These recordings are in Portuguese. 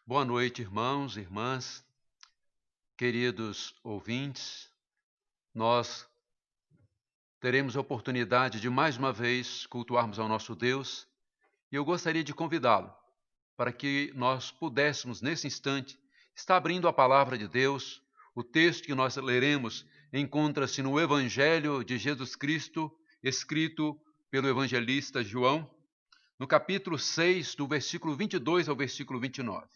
Boa noite, irmãos, irmãs, queridos ouvintes. Nós teremos a oportunidade de mais uma vez cultuarmos ao nosso Deus e eu gostaria de convidá-lo para que nós pudéssemos, nesse instante, estar abrindo a palavra de Deus. O texto que nós leremos encontra-se no Evangelho de Jesus Cristo, escrito pelo evangelista João, no capítulo 6, do versículo 22 ao versículo 29.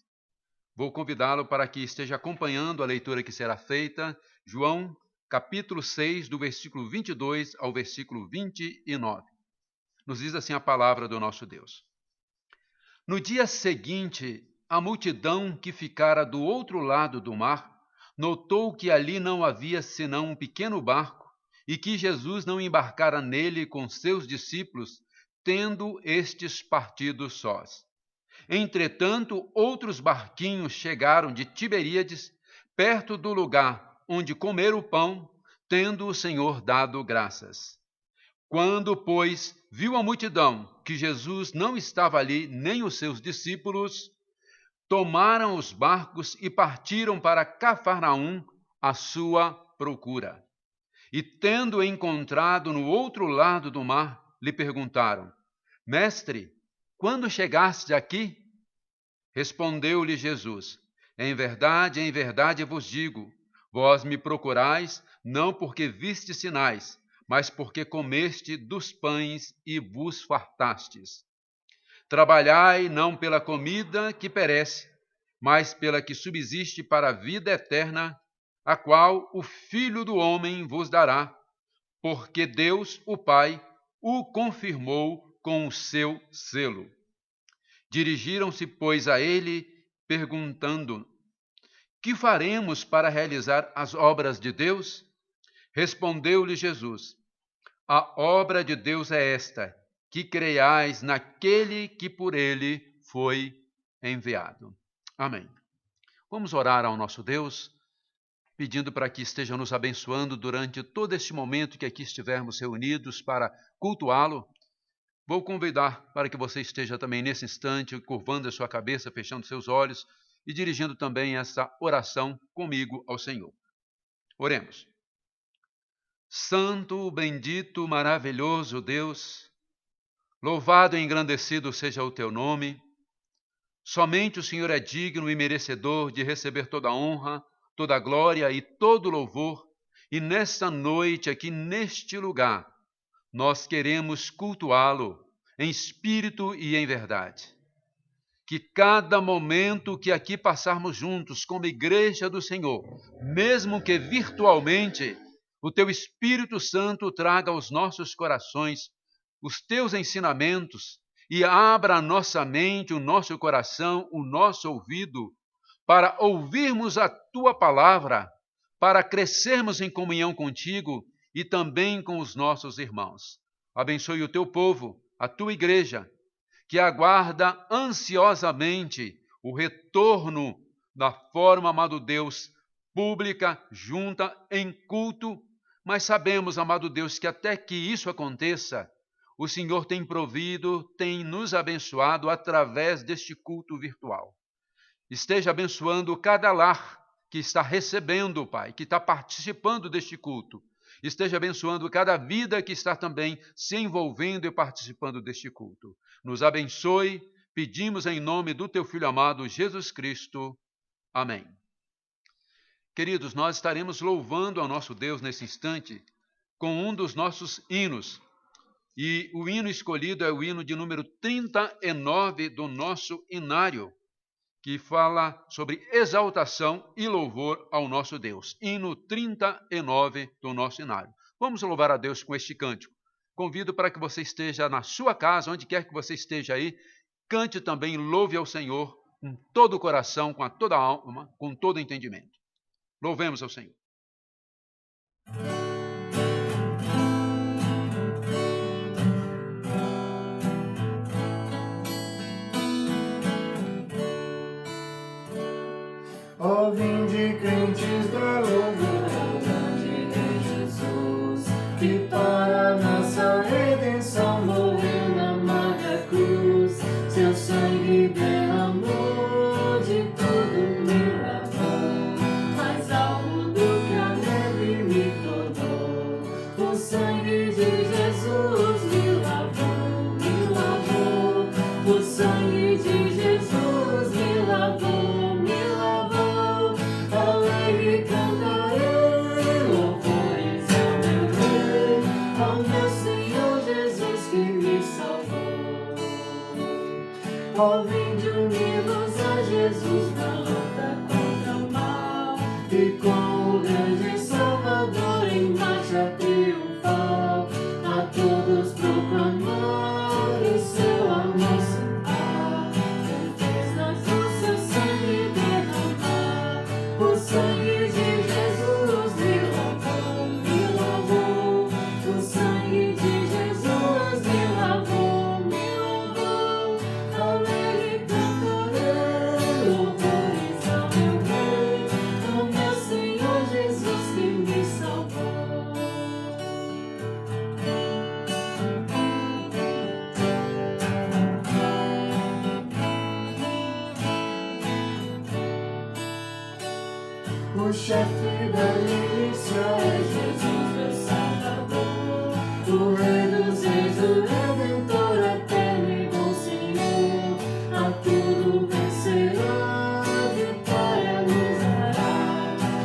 Vou convidá-lo para que esteja acompanhando a leitura que será feita. João, capítulo 6, do versículo 22 ao versículo 29. Nos diz assim a palavra do nosso Deus. No dia seguinte, a multidão que ficara do outro lado do mar notou que ali não havia senão um pequeno barco e que Jesus não embarcara nele com seus discípulos, tendo estes partido sós. Entretanto, outros barquinhos chegaram de Tiberíades, perto do lugar onde comer o pão, tendo o Senhor dado graças. Quando, pois, viu a multidão que Jesus não estava ali, nem os seus discípulos, tomaram os barcos e partiram para Cafarnaum à sua procura. E, tendo encontrado no outro lado do mar, lhe perguntaram: Mestre, quando chegaste aqui? Respondeu-lhe Jesus: em verdade vos digo, vós me procurais, não porque viste sinais, mas porque comeste dos pães e vos fartastes. Trabalhai não pela comida que perece, mas pela que subsiste para a vida eterna, a qual o Filho do Homem vos dará, porque Deus, o Pai, o confirmou com o seu selo. Dirigiram-se, pois, a ele, perguntando: que faremos para realizar as obras de Deus? Respondeu-lhe Jesus: a obra de Deus é esta, que creiais naquele que por ele foi enviado. Amém. Vamos orar ao nosso Deus, pedindo para que esteja nos abençoando durante todo este momento que aqui estivermos reunidos para cultuá-lo. Vou convidar para que você esteja também nesse instante, curvando a sua cabeça, fechando seus olhos e dirigindo também essa oração comigo ao Senhor. Oremos. Santo, bendito, maravilhoso Deus, louvado e engrandecido seja o teu nome. Somente o Senhor é digno e merecedor de receber toda a honra, toda a glória e todo o louvor. E nesta noite, aqui neste lugar, nós queremos cultuá-lo em espírito e em verdade. Que cada momento que aqui passarmos juntos como igreja do Senhor, mesmo que virtualmente, o teu Espírito Santo traga aos nossos corações os teus ensinamentos e abra a nossa mente, o nosso coração, o nosso ouvido, para ouvirmos a tua palavra, para crescermos em comunhão contigo e também com os nossos irmãos. Abençoe o teu povo, a tua igreja, que aguarda ansiosamente o retorno da forma, amado Deus, pública, junta, em culto, mas sabemos, amado Deus, que até que isso aconteça, o Senhor tem provido, tem nos abençoado através deste culto virtual. Esteja abençoando cada lar que está recebendo, Pai, que está participando deste culto. Esteja abençoando cada vida que está também se envolvendo e participando deste culto. Nos abençoe, pedimos em nome do teu Filho amado, Jesus Cristo. Amém. Queridos, nós estaremos louvando ao nosso Deus nesse instante com um dos nossos hinos. E o hino escolhido é o hino de número 39 do nosso hinário, que fala sobre exaltação e louvor ao nosso Deus. Hino 39 do nosso hinário. Vamos louvar a Deus com este cântico. Convido para que você esteja na sua casa, onde quer que você esteja aí, cante também, louve ao Senhor com todo o coração, com toda a alma, com todo o entendimento. Louvemos ao Senhor. Ó, vinde crentes da louvor de Jesus, que para nossa redenção morreu na magra cruz, seu sangue derramou de todo O sangue de Jesus me lavou, me lavou. Alegre cantarei louvores ao meu Rei, ao meu Senhor Jesus que me salvou. Ó, vinde unir-nos a Jesus na luta contra o mal, e com o grande Salvador em marcha triunfal, a todos proclamar o seu amor sem par. Ele fez-nos o seu sangue derramar. O sangue de Jesus me lavou, me lavou. O sangue de Jesus me lavou, me lavou. Alegre cantarei louvores ao meu Rei, ao meu Senhor Jesus que me salvou. O chefe da milícia é Jesus, meu Salvador. O Rei dos Reis, o Redentor, eterno e bom Senhor. A tudo vencerá, a vitória nos dará,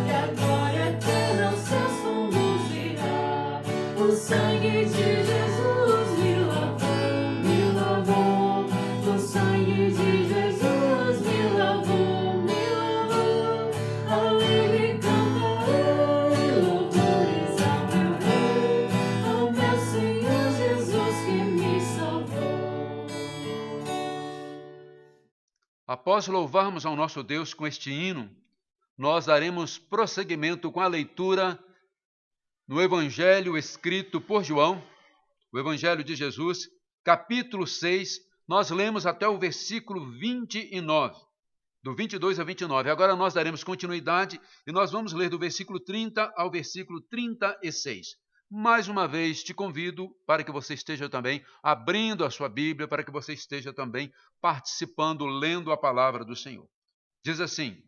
e a glória eterna aos céus conduzirá. O sangue de Jesus me lavou, me lavou. O sangue de Jesus me lavou, me lavou. Alegre cantarei louvores ao meu Rei, ao meu Senhor Jesus que me salvou. Após louvarmos ao nosso Deus com este hino, nós daremos prosseguimento com a leitura no Evangelho escrito por João, o Evangelho de Jesus, capítulo 6, nós lemos até o versículo 29, do 22 a 29. Agora nós daremos continuidade e nós vamos ler do versículo 30 ao versículo 36. Mais uma vez te convido para que você esteja também abrindo a sua Bíblia, para que você esteja também participando, lendo a palavra do Senhor. Diz assim: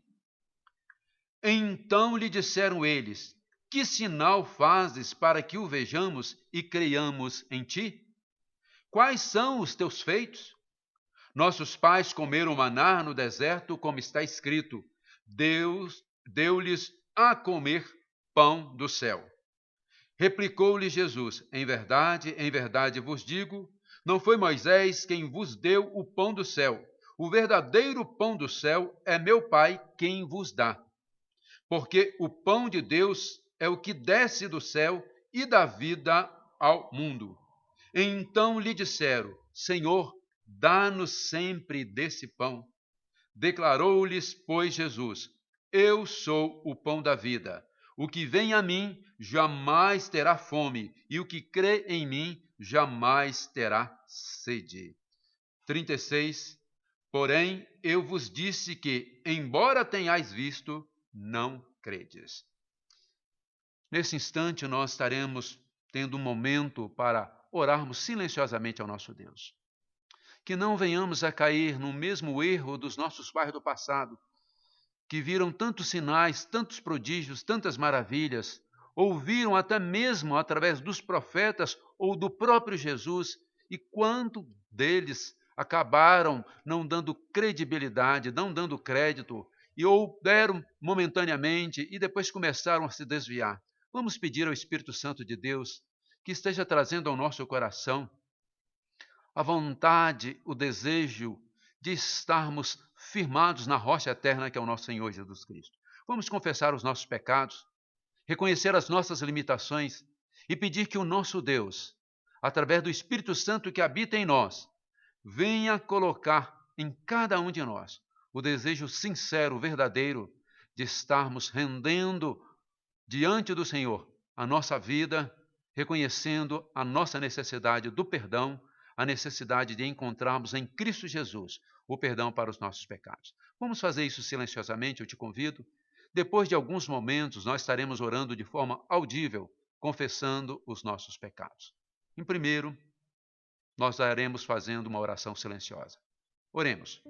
Então lhe disseram eles: Que sinal fazes para que o vejamos e creiamos em ti? Quais são os teus feitos? Nossos pais comeram maná no deserto, como está escrito: Deus deu-lhes a comer pão do céu. Replicou-lhe Jesus: em verdade vos digo, não foi Moisés quem vos deu o pão do céu. O verdadeiro pão do céu é meu Pai quem vos dá. Porque o pão de Deus é o que desce do céu e dá vida ao mundo. Então lhe disseram: Senhor, dá-nos sempre desse pão. Declarou-lhes, pois, Jesus: Eu sou o pão da vida. O que vem a mim jamais terá fome, e o que crê em mim jamais terá sede. 36. Porém, eu vos disse que, embora tenhais visto, não credes. Nesse instante, nós estaremos tendo um momento para orarmos silenciosamente ao nosso Deus. Que não venhamos a cair no mesmo erro dos nossos pais do passado, que viram tantos sinais, tantos prodígios, tantas maravilhas, ouviram até mesmo através dos profetas ou do próprio Jesus, e quanto deles acabaram não dando credibilidade, não dando crédito, e ou deram momentaneamente e depois começaram a se desviar. Vamos pedir ao Espírito Santo de Deus que esteja trazendo ao nosso coração a vontade, o desejo de estarmos firmados na rocha eterna que é o nosso Senhor Jesus Cristo. Vamos confessar os nossos pecados, reconhecer as nossas limitações e pedir que o nosso Deus, através do Espírito Santo que habita em nós, venha colocar em cada um de nós o desejo sincero, verdadeiro, de estarmos rendendo diante do Senhor a nossa vida, reconhecendo a nossa necessidade do perdão, a necessidade de encontrarmos em Cristo Jesus o perdão para os nossos pecados. Vamos fazer isso silenciosamente, eu te convido. Depois de alguns momentos, nós estaremos orando de forma audível, confessando os nossos pecados. Em primeiro, nós estaremos fazendo uma oração silenciosa. Oremos.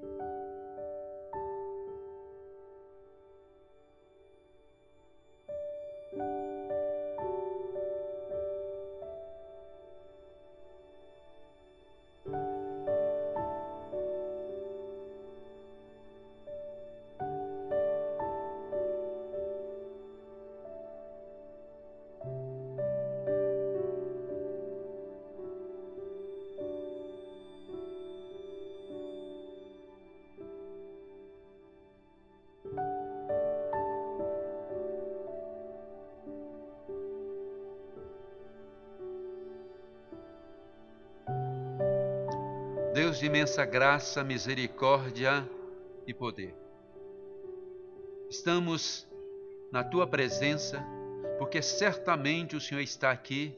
de imensa graça, misericórdia e poder. Estamos na tua presença, porque certamente o Senhor está aqui,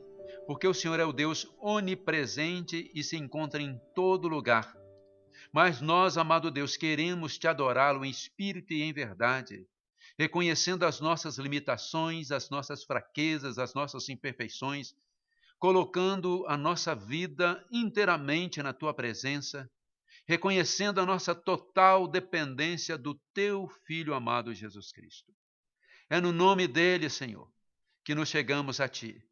porque o Senhor é o Deus onipresente e se encontra em todo lugar. Mas nós, amado Deus, queremos te adorá-lo em espírito e em verdade, reconhecendo as nossas limitações, as nossas fraquezas, as nossas imperfeições, colocando a nossa vida inteiramente na tua presença, reconhecendo a nossa total dependência do teu Filho amado Jesus Cristo. É no nome dele, Senhor, que nos chegamos a ti.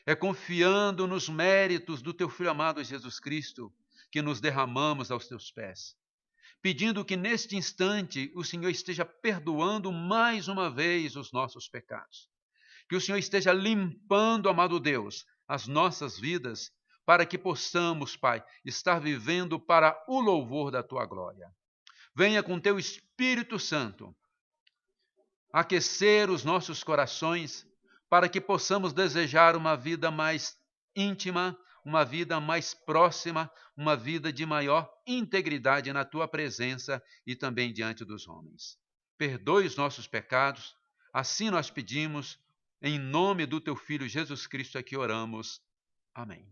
É confiando nos méritos do teu Filho amado Jesus Cristo que nos derramamos aos teus pés, pedindo que neste instante o Senhor esteja perdoando mais uma vez os nossos pecados. Que o Senhor esteja limpando, amado Deus, as nossas vidas, para que possamos, Pai, estar vivendo para o louvor da tua glória. Venha com teu Espírito Santo aquecer os nossos corações, para que possamos desejar uma vida mais íntima, uma vida mais próxima, uma vida de maior integridade na tua presença e também diante dos homens. Perdoe os nossos pecados, assim nós pedimos, em nome do teu Filho Jesus Cristo é que oramos. Amém.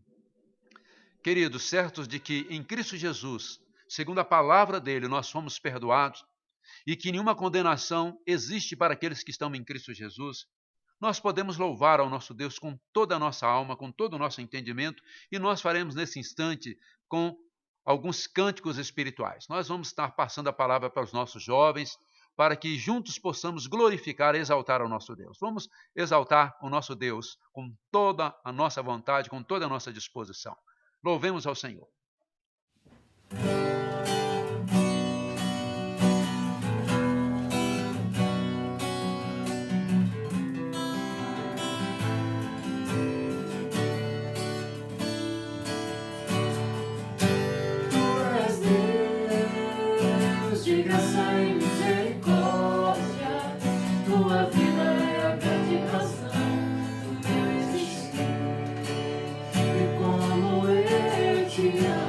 Queridos, certos de que em Cristo Jesus, segundo a palavra dele, nós fomos perdoados e que nenhuma condenação existe para aqueles que estão em Cristo Jesus, nós podemos louvar ao nosso Deus com toda a nossa alma, com todo o nosso entendimento, e nós faremos nesse instante com alguns cânticos espirituais. Nós vamos estar passando a palavra para os nossos jovens, para que juntos possamos glorificar e exaltar ao nosso Deus. Vamos exaltar o nosso Deus com toda a nossa vontade, com toda a nossa disposição. Louvemos ao Senhor. Te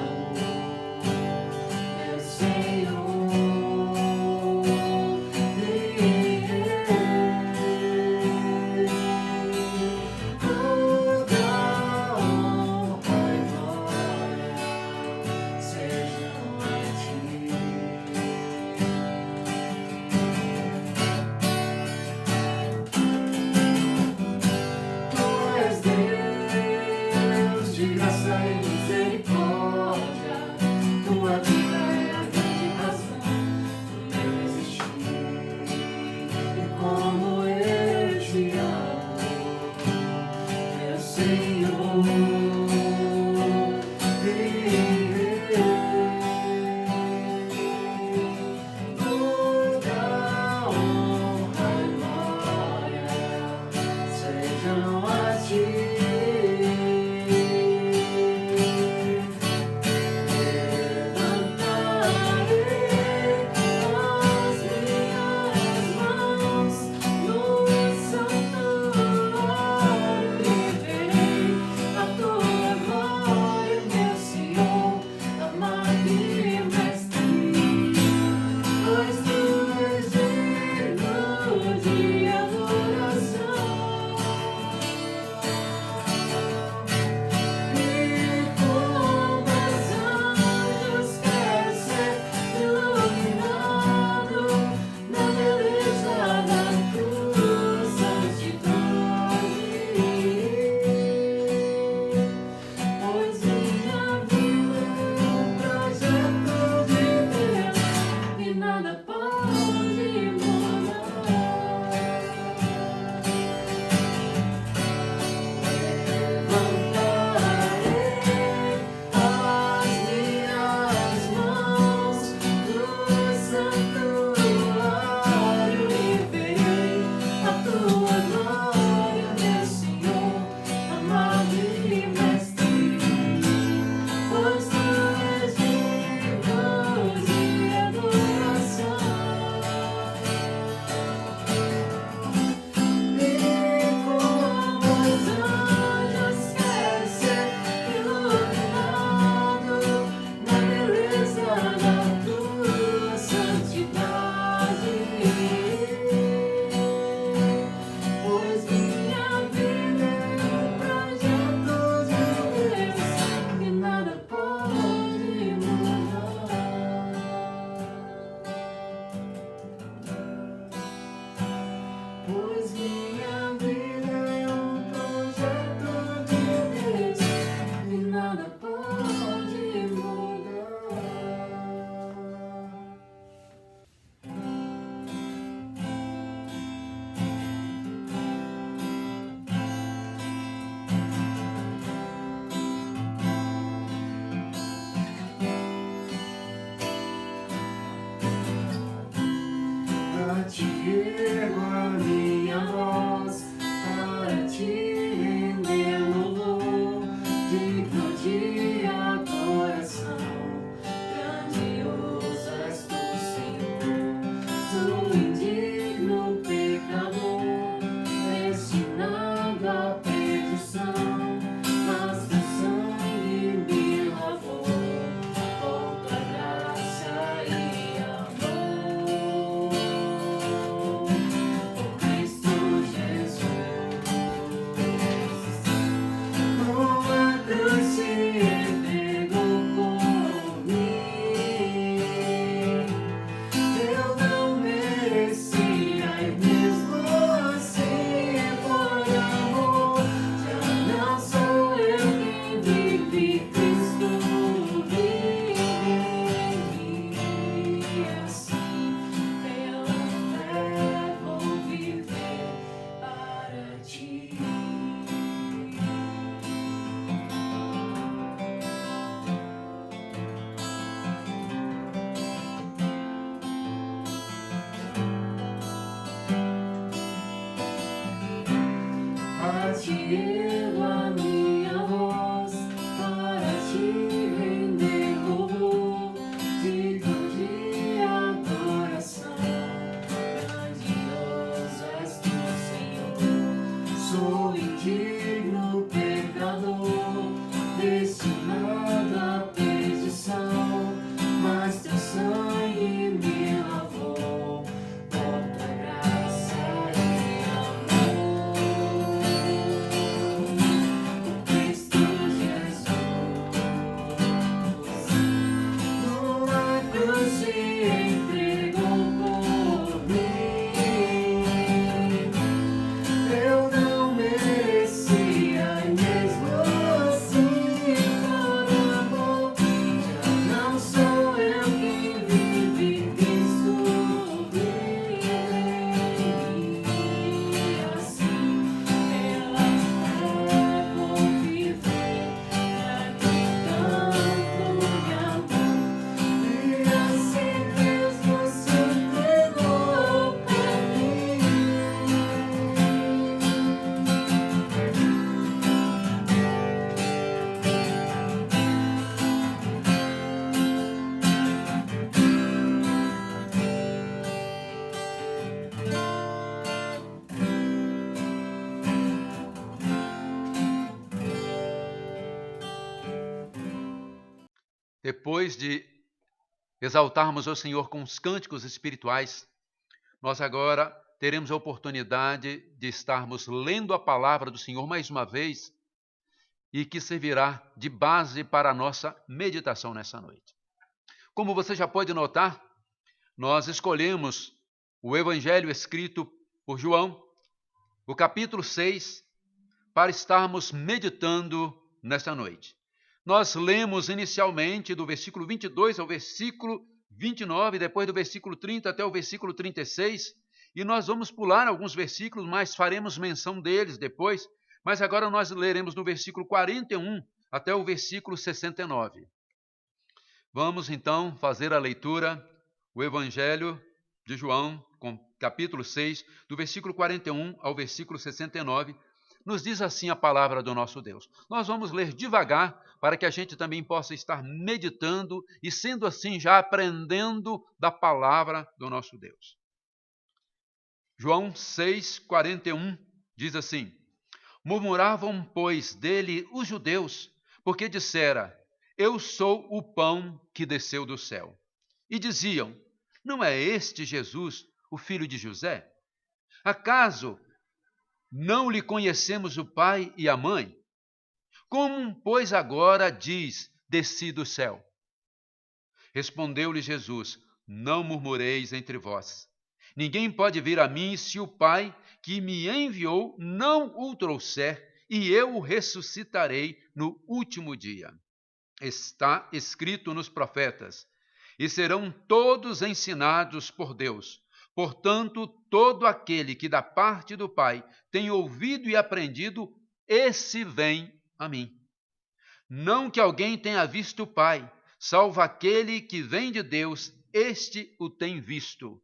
elevo a minha voz para te render louvor, digno de adoração. Grandioso és tu, Senhor. Sou indigno pecador, destinado à perdição, mas teu sangue me lavou com tua graça e amor. Cristo Jesus, numa cruz se entregou por mim. Eu não merecia, e mesmo assim, por amor, já não sou eu quem vive, Cristo vive em mim. Assim, pela fé vou viver, pra quem tanto me amou, e assim mesmo se entregou por mim. Depois de exaltarmos o Senhor com os cânticos espirituais, nós agora teremos a oportunidade de estarmos lendo a palavra do Senhor mais uma vez e que servirá de base para a nossa meditação nessa noite. Como você já pode notar, nós escolhemos o evangelho escrito por João, o capítulo 6, para estarmos meditando nesta noite. Nós lemos inicialmente do versículo 22 ao versículo 29, depois do versículo 30 até o versículo 36, e nós vamos pular alguns versículos, mas faremos menção deles depois, mas agora nós leremos do versículo 41 até o versículo 69. Vamos então fazer a leitura, o Evangelho de João, capítulo 6, do versículo 41 ao versículo 69, nos diz assim a palavra do nosso Deus. Nós vamos ler devagar, para que a gente também possa estar meditando e, sendo assim, já aprendendo da palavra do nosso Deus. João 6, 41 diz assim: Murmuravam, pois, dele os judeus, porque dissera: Eu sou o pão que desceu do céu. E diziam: Não é este Jesus, o filho de José? Acaso não lhe conhecemos o pai e a mãe? Como, pois, agora diz: Desci do céu? Respondeu-lhe Jesus: Não murmureis entre vós. Ninguém pode vir a mim se o Pai que me enviou não o trouxer, e eu o ressuscitarei no último dia. Está escrito nos profetas: E serão todos ensinados por Deus. Portanto, todo aquele que da parte do Pai tem ouvido e aprendido, esse vem a mim. Não que alguém tenha visto o Pai, salvo aquele que vem de Deus, este o tem visto.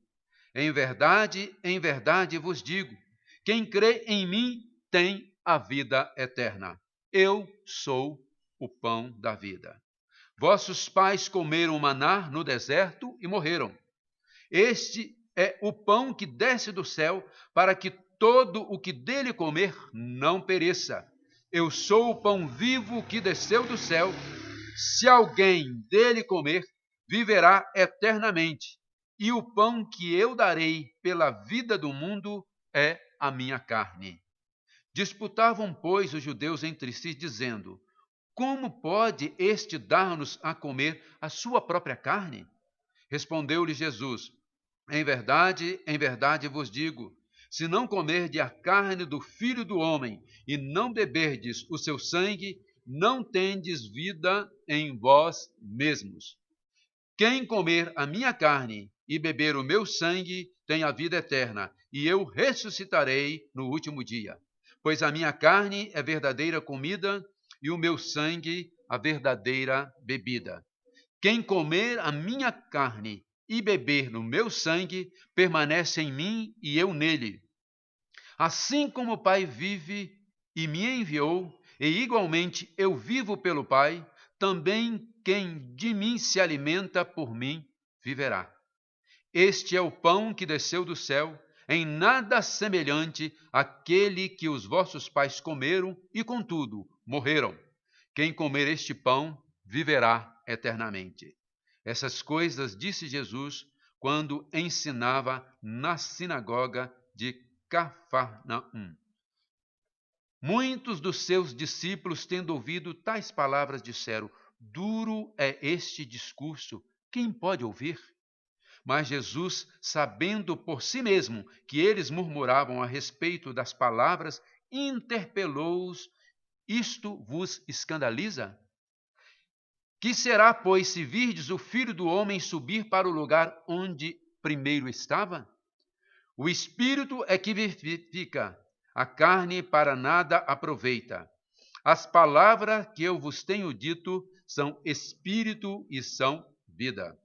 Em verdade vos digo, quem crê em mim tem a vida eterna. Eu sou o pão da vida. Vossos pais comeram maná no deserto e morreram. Este é o pão que desce do céu, para que todo o que dele comer não pereça. Eu sou o pão vivo que desceu do céu. Se alguém dele comer, viverá eternamente. E o pão que eu darei pela vida do mundo é a minha carne. Disputavam, pois, os judeus entre si, dizendo: Como pode este dar-nos a comer a sua própria carne? Respondeu-lhe Jesus: Em verdade vos digo, se não comerdes a carne do Filho do Homem e não beberdes o seu sangue, não tendes vida em vós mesmos. Quem comer a minha carne e beber o meu sangue tem a vida eterna, e eu ressuscitarei no último dia. Pois a minha carne é verdadeira comida e o meu sangue a verdadeira bebida. Quem comer a minha carne e beber no meu sangue, permanece em mim e eu nele. Assim como o Pai vive e me enviou, e igualmente eu vivo pelo Pai, também quem de mim se alimenta por mim viverá. Este é o pão que desceu do céu, em nada semelhante àquele que os vossos pais comeram e, contudo, morreram. Quem comer este pão viverá eternamente. Essas coisas disse Jesus quando ensinava na sinagoga de Cafarnaum. Muitos dos seus discípulos, tendo ouvido tais palavras, disseram: duro é este discurso, quem pode ouvir? Mas Jesus, sabendo por si mesmo que eles murmuravam a respeito das palavras, interpelou-os: isto vos escandaliza? Que será, pois, se virdes o Filho do Homem subir para o lugar onde primeiro estava? O Espírito é que vivifica, a carne para nada aproveita. As palavras que eu vos tenho dito são espírito e são vida.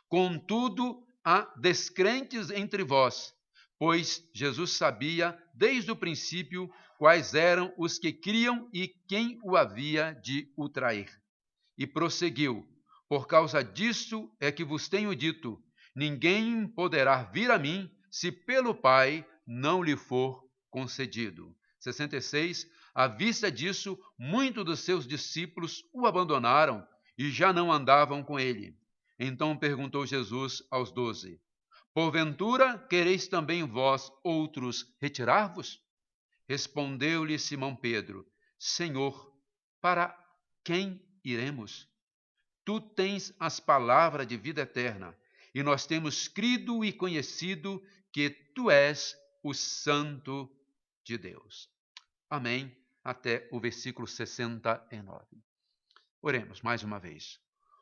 Contudo, há descrentes entre vós, pois Jesus sabia desde o princípio quais eram os que criam e quem o havia de o trair. E prosseguiu: por causa disso é que vos tenho dito, ninguém poderá vir a mim se pelo Pai não lhe for concedido. 66. À vista disso, muitos dos seus discípulos o abandonaram e já não andavam com ele. Então perguntou Jesus aos 12: porventura quereis também vós outros retirar-vos? Respondeu-lhe Simão Pedro: Senhor, para quem iremos? Tu tens as palavras de vida eterna, e nós temos crido e conhecido que tu és o Santo de Deus. Amém. Até o versículo 69. Oremos mais uma vez.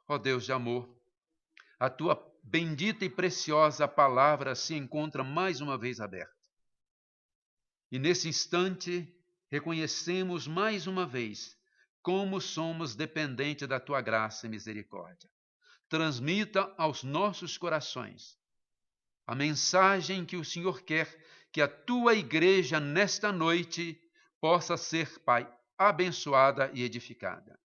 Ó Deus de amor, a tua bendita e preciosa palavra se encontra mais uma vez aberta. E nesse instante, reconhecemos mais uma vez como somos dependentes da tua graça e misericórdia. Transmita aos nossos corações a mensagem que o Senhor quer que a tua igreja nesta noite possa ser, Pai, abençoada e edificada.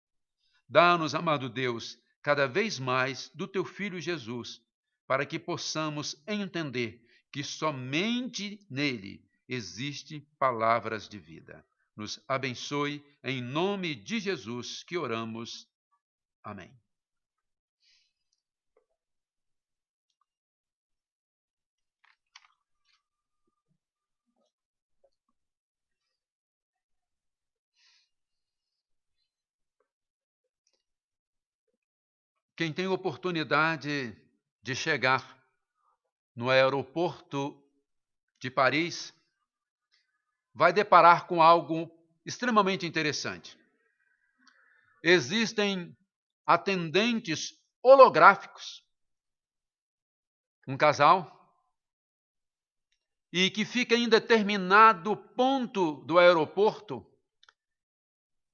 Dá-nos, amado Deus, cada vez mais do teu Filho Jesus, para que possamos entender que somente nele existem palavras de vida. Nos abençoe, em nome de Jesus que oramos. Amém. Quem tem oportunidade de chegar no aeroporto de Paris vai deparar com algo extremamente interessante. Existem atendentes holográficos, um casal, e que fica em determinado ponto do aeroporto,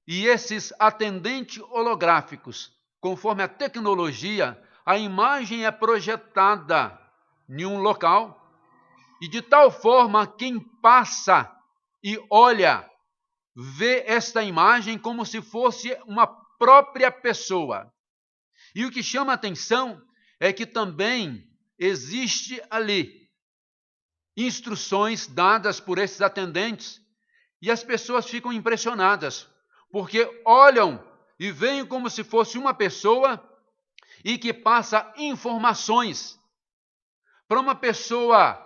e esses atendentes holográficos, conforme a tecnologia, a imagem é projetada em um local, e de tal forma quem passa e olha, vê esta imagem como se fosse uma própria pessoa. E o que chama a atenção é que também existe ali instruções dadas por esses atendentes, e as pessoas ficam impressionadas, porque olham e veem como se fosse uma pessoa e que passa informações para uma pessoa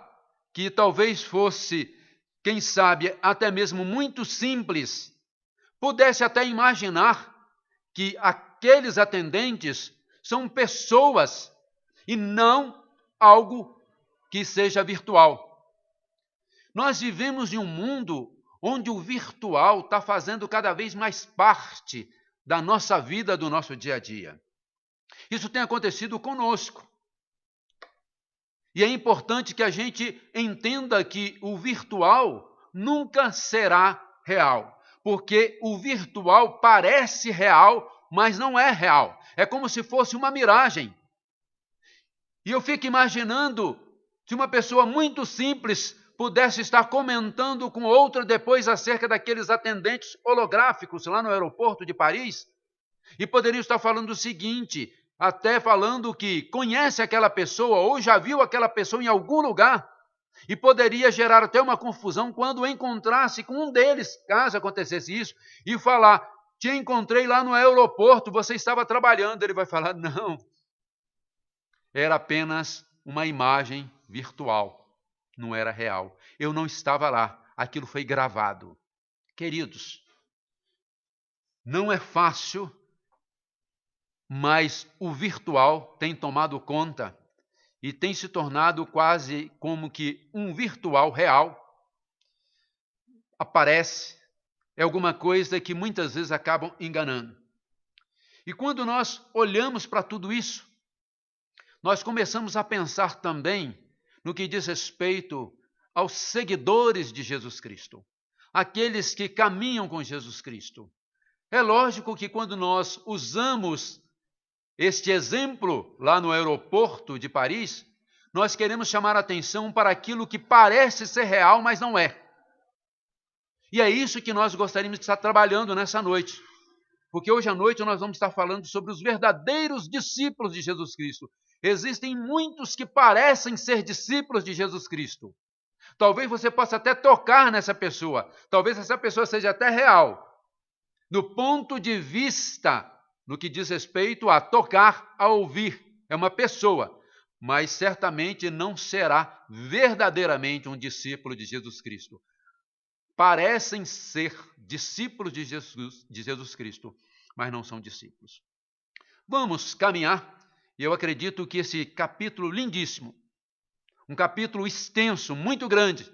que talvez fosse, quem sabe, até mesmo muito simples, pudesse até imaginar que aqueles atendentes são pessoas e não algo que seja virtual. Nós vivemos em um mundo onde o virtual está fazendo cada vez mais parte da nossa vida, do nosso dia a dia. Isso tem acontecido conosco. E é importante que a gente entenda que o virtual nunca será real, porque o virtual parece real, mas não é real. É como se fosse uma miragem. E eu fico imaginando se uma pessoa muito simples pudesse estar comentando com outra depois acerca daqueles atendentes holográficos lá no aeroporto de Paris, e poderiam estar falando o seguinte, até falando que conhece aquela pessoa ou já viu aquela pessoa em algum lugar, e poderia gerar até uma confusão quando encontrasse com um deles, caso acontecesse isso, e falar, te encontrei lá no aeroporto, você estava trabalhando. Ele vai falar, não, era apenas uma imagem virtual, não era real. Eu não estava lá, aquilo foi gravado. Queridos, não é fácil, mas o virtual tem tomado conta e tem se tornado quase como que um virtual real. Aparece, é alguma coisa que muitas vezes acabam enganando. E quando nós olhamos para tudo isso, nós começamos a pensar também no que diz respeito aos seguidores de Jesus Cristo, aqueles que caminham com Jesus Cristo. É lógico que quando nós usamos este exemplo lá no aeroporto de Paris, nós queremos chamar a atenção para aquilo que parece ser real, mas não é. E é isso que nós gostaríamos de estar trabalhando nessa noite. Porque hoje à noite nós vamos estar falando sobre os verdadeiros discípulos de Jesus Cristo. Existem muitos que parecem ser discípulos de Jesus Cristo. Talvez você possa até tocar nessa pessoa. Talvez essa pessoa seja até real. Do ponto de vista, no que diz respeito a tocar, a ouvir. É uma pessoa. Mas certamente não será verdadeiramente um discípulo de Jesus Cristo. Parecem ser discípulos de Jesus Cristo, mas não são discípulos. Vamos caminhar, e eu acredito que esse capítulo lindíssimo, um capítulo extenso, muito grande,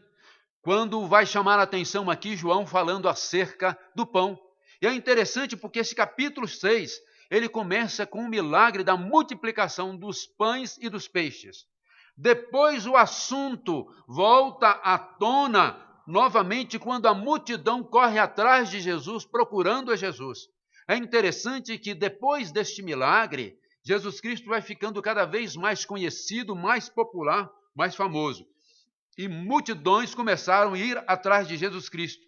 quando vai chamar a atenção aqui João falando acerca do pão. E é interessante porque esse capítulo 6, ele começa com o milagre da multiplicação dos pães e dos peixes. Depois o assunto volta à tona novamente quando a multidão corre atrás de Jesus, procurando a Jesus. É interessante que depois deste milagre, Jesus Cristo vai ficando cada vez mais conhecido, mais popular, mais famoso. E multidões começaram a ir atrás de Jesus Cristo.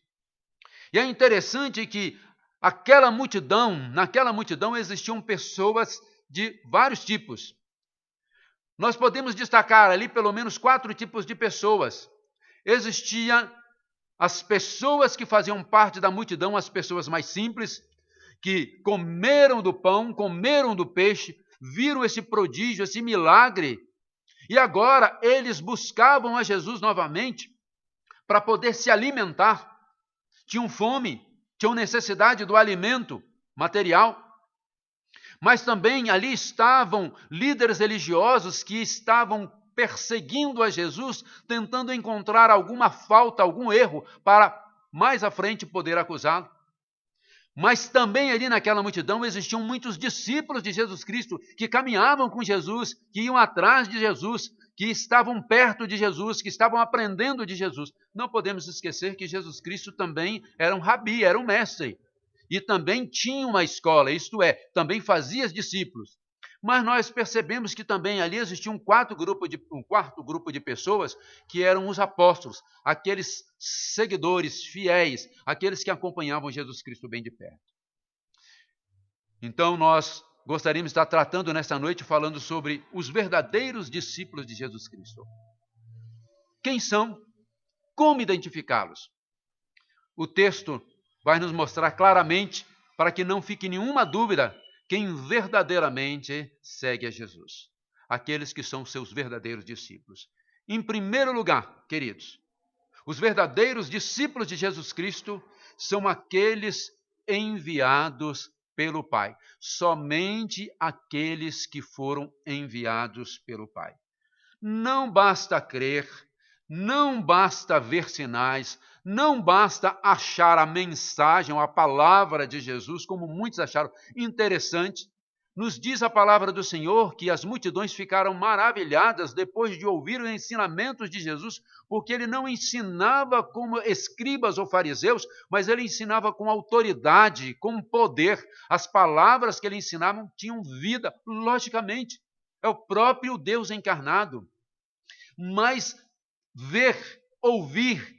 E é interessante que naquela multidão existiam pessoas de vários tipos. Nós podemos destacar ali pelo menos 4 tipos de pessoas. Existiam as pessoas que faziam parte da multidão, as pessoas mais simples, que comeram do pão, comeram do peixe, viram esse prodígio, esse milagre, e agora eles buscavam a Jesus novamente para poder se alimentar. Tinham fome, tinham necessidade do alimento material. Mas também ali estavam líderes religiosos que estavam perseguindo a Jesus, tentando encontrar alguma falta, algum erro, para mais à frente poder acusá-lo. Mas também ali naquela multidão existiam muitos discípulos de Jesus Cristo que caminhavam com Jesus, que iam atrás de Jesus, que estavam perto de Jesus, que estavam aprendendo de Jesus. Não podemos esquecer que Jesus Cristo também era um rabi, era um mestre. E também tinha uma escola, isto é, também fazia discípulos. Mas nós percebemos que também ali existia um quarto grupo de pessoas que eram os apóstolos, aqueles seguidores fiéis, aqueles que acompanhavam Jesus Cristo bem de perto. Então nós gostaríamos de estar tratando nesta noite falando sobre os verdadeiros discípulos de Jesus Cristo. Quem são? Como identificá-los? O texto vai nos mostrar claramente, para que não fique nenhuma dúvida, quem verdadeiramente segue a Jesus. Aqueles que são seus verdadeiros discípulos. Em primeiro lugar, queridos, os verdadeiros discípulos de Jesus Cristo são aqueles enviados pelo Pai. Somente aqueles que foram enviados pelo Pai. Não basta crer, não basta ver sinais, não basta achar a mensagem ou a palavra de Jesus, como muitos acharam interessante. Nos diz a palavra do Senhor que as multidões ficaram maravilhadas depois de ouvir os ensinamentos de Jesus, porque ele não ensinava como escribas ou fariseus, mas ele ensinava com autoridade, com poder. As palavras que ele ensinava tinham vida, logicamente. É o próprio Deus encarnado. Mas ver, ouvir,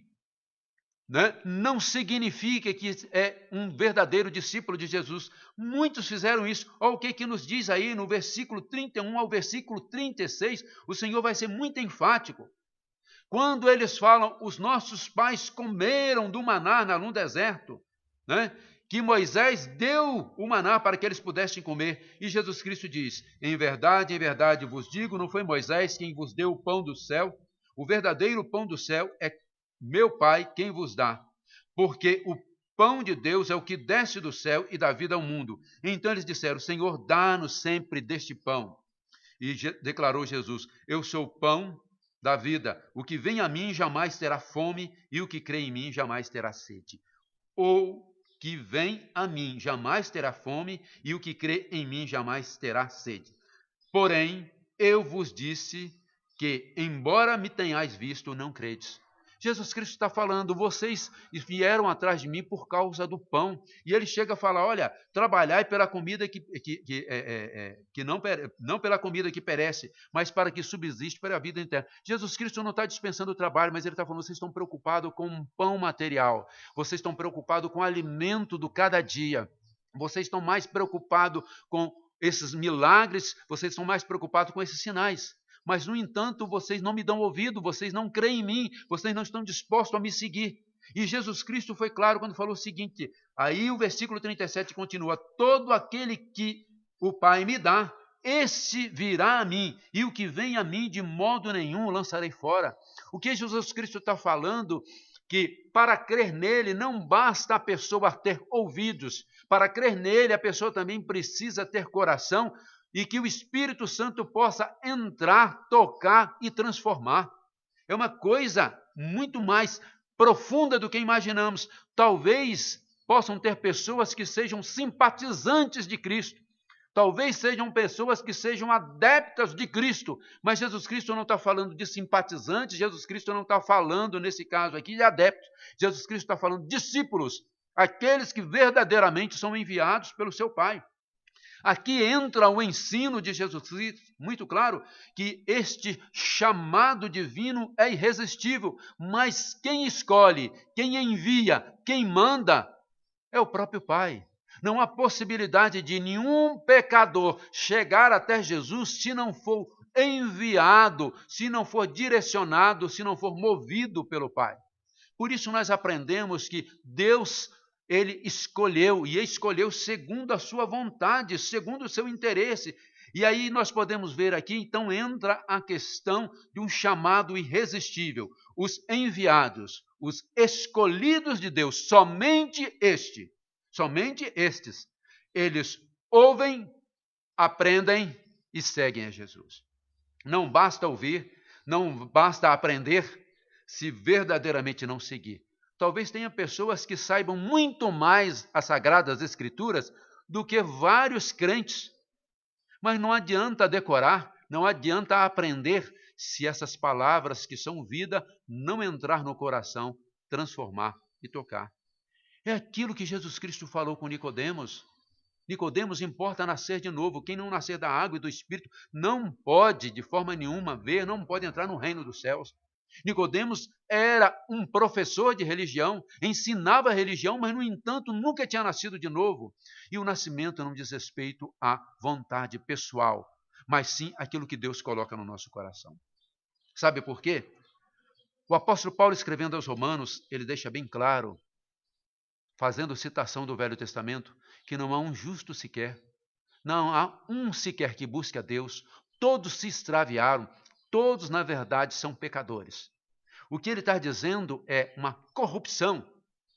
né, não significa que é um verdadeiro discípulo de Jesus. Muitos fizeram isso. Olha o que nos diz aí no versículo 31 ao versículo 36. O Senhor vai ser muito enfático. Quando eles falam, os nossos pais comeram do maná no deserto, né, que Moisés deu o maná para que eles pudessem comer. E Jesus Cristo diz, em verdade vos digo, não foi Moisés quem vos deu o pão do céu. O verdadeiro pão do céu é meu Pai quem vos dá, porque o pão de Deus é o que desce do céu e dá vida ao mundo. Então eles disseram, Senhor, dá-nos sempre deste pão. E declarou Jesus, eu sou o pão da vida. O que vem a mim jamais terá fome, e o que crê em mim jamais terá sede. O que vem a mim jamais terá fome, e o que crê em mim jamais terá sede. Porém, eu vos disse que, embora me tenhais visto, não credes. Jesus Cristo está falando, vocês vieram atrás de mim por causa do pão. E ele chega a falar, olha, trabalhai pela comida que não pela comida que perece, mas para que subsiste para a vida eterna. Jesus Cristo não está dispensando o trabalho, mas ele está falando, vocês estão preocupados com um pão material. Vocês estão preocupados com o alimento do cada dia. Vocês estão mais preocupados com esses milagres, vocês estão mais preocupados com esses sinais. Mas, no entanto, vocês não me dão ouvido, vocês não creem em mim, vocês não estão dispostos a me seguir. E Jesus Cristo foi claro quando falou o seguinte, aí o versículo 37 continua, todo aquele que o Pai me dá, esse virá a mim, e o que vem a mim de modo nenhum lançarei fora. O que Jesus Cristo está falando? Que para crer nele não basta a pessoa ter ouvidos, para crer nele a pessoa também precisa ter coração, e que o Espírito Santo possa entrar, tocar e transformar. É uma coisa muito mais profunda do que imaginamos. Talvez possam ter pessoas que sejam simpatizantes de Cristo, talvez sejam pessoas que sejam adeptas de Cristo, mas Jesus Cristo não está falando de simpatizantes, Jesus Cristo não está falando, nesse caso aqui, de adeptos. Jesus Cristo está falando de discípulos, aqueles que verdadeiramente são enviados pelo seu Pai. Aqui entra o ensino de Jesus Cristo, muito claro, que este chamado divino é irresistível, mas quem escolhe, quem envia, quem manda é o próprio Pai. Não há possibilidade de nenhum pecador chegar até Jesus se não for enviado, se não for direcionado, se não for movido pelo Pai. Por isso nós aprendemos que Deus, ele escolheu, e escolheu segundo a sua vontade, segundo o seu interesse. E aí nós podemos ver aqui, então entra a questão de um chamado irresistível. Os enviados, os escolhidos de Deus, somente estes, eles ouvem, aprendem e seguem a Jesus. Não basta ouvir, não basta aprender, se verdadeiramente não seguir. Talvez tenha pessoas que saibam muito mais as Sagradas Escrituras do que vários crentes. Mas não adianta decorar, não adianta aprender, se essas palavras que são vida não entrar no coração, transformar e tocar. É aquilo que Jesus Cristo falou com Nicodemos. Nicodemos, importa nascer de novo. Quem não nascer da água e do Espírito não pode, de forma nenhuma, ver, não pode entrar no reino dos céus. Nicodemos era um professor de religião, ensinava a religião, mas, no entanto, nunca tinha nascido de novo. E o nascimento não diz respeito à vontade pessoal, mas sim aquilo que Deus coloca no nosso coração. Sabe por quê? O apóstolo Paulo, escrevendo aos Romanos, ele deixa bem claro, fazendo citação do Velho Testamento, que não há um justo sequer, não há um sequer que busque a Deus, todos se extraviaram, todos, na verdade, são pecadores. O que ele está dizendo é uma corrupção,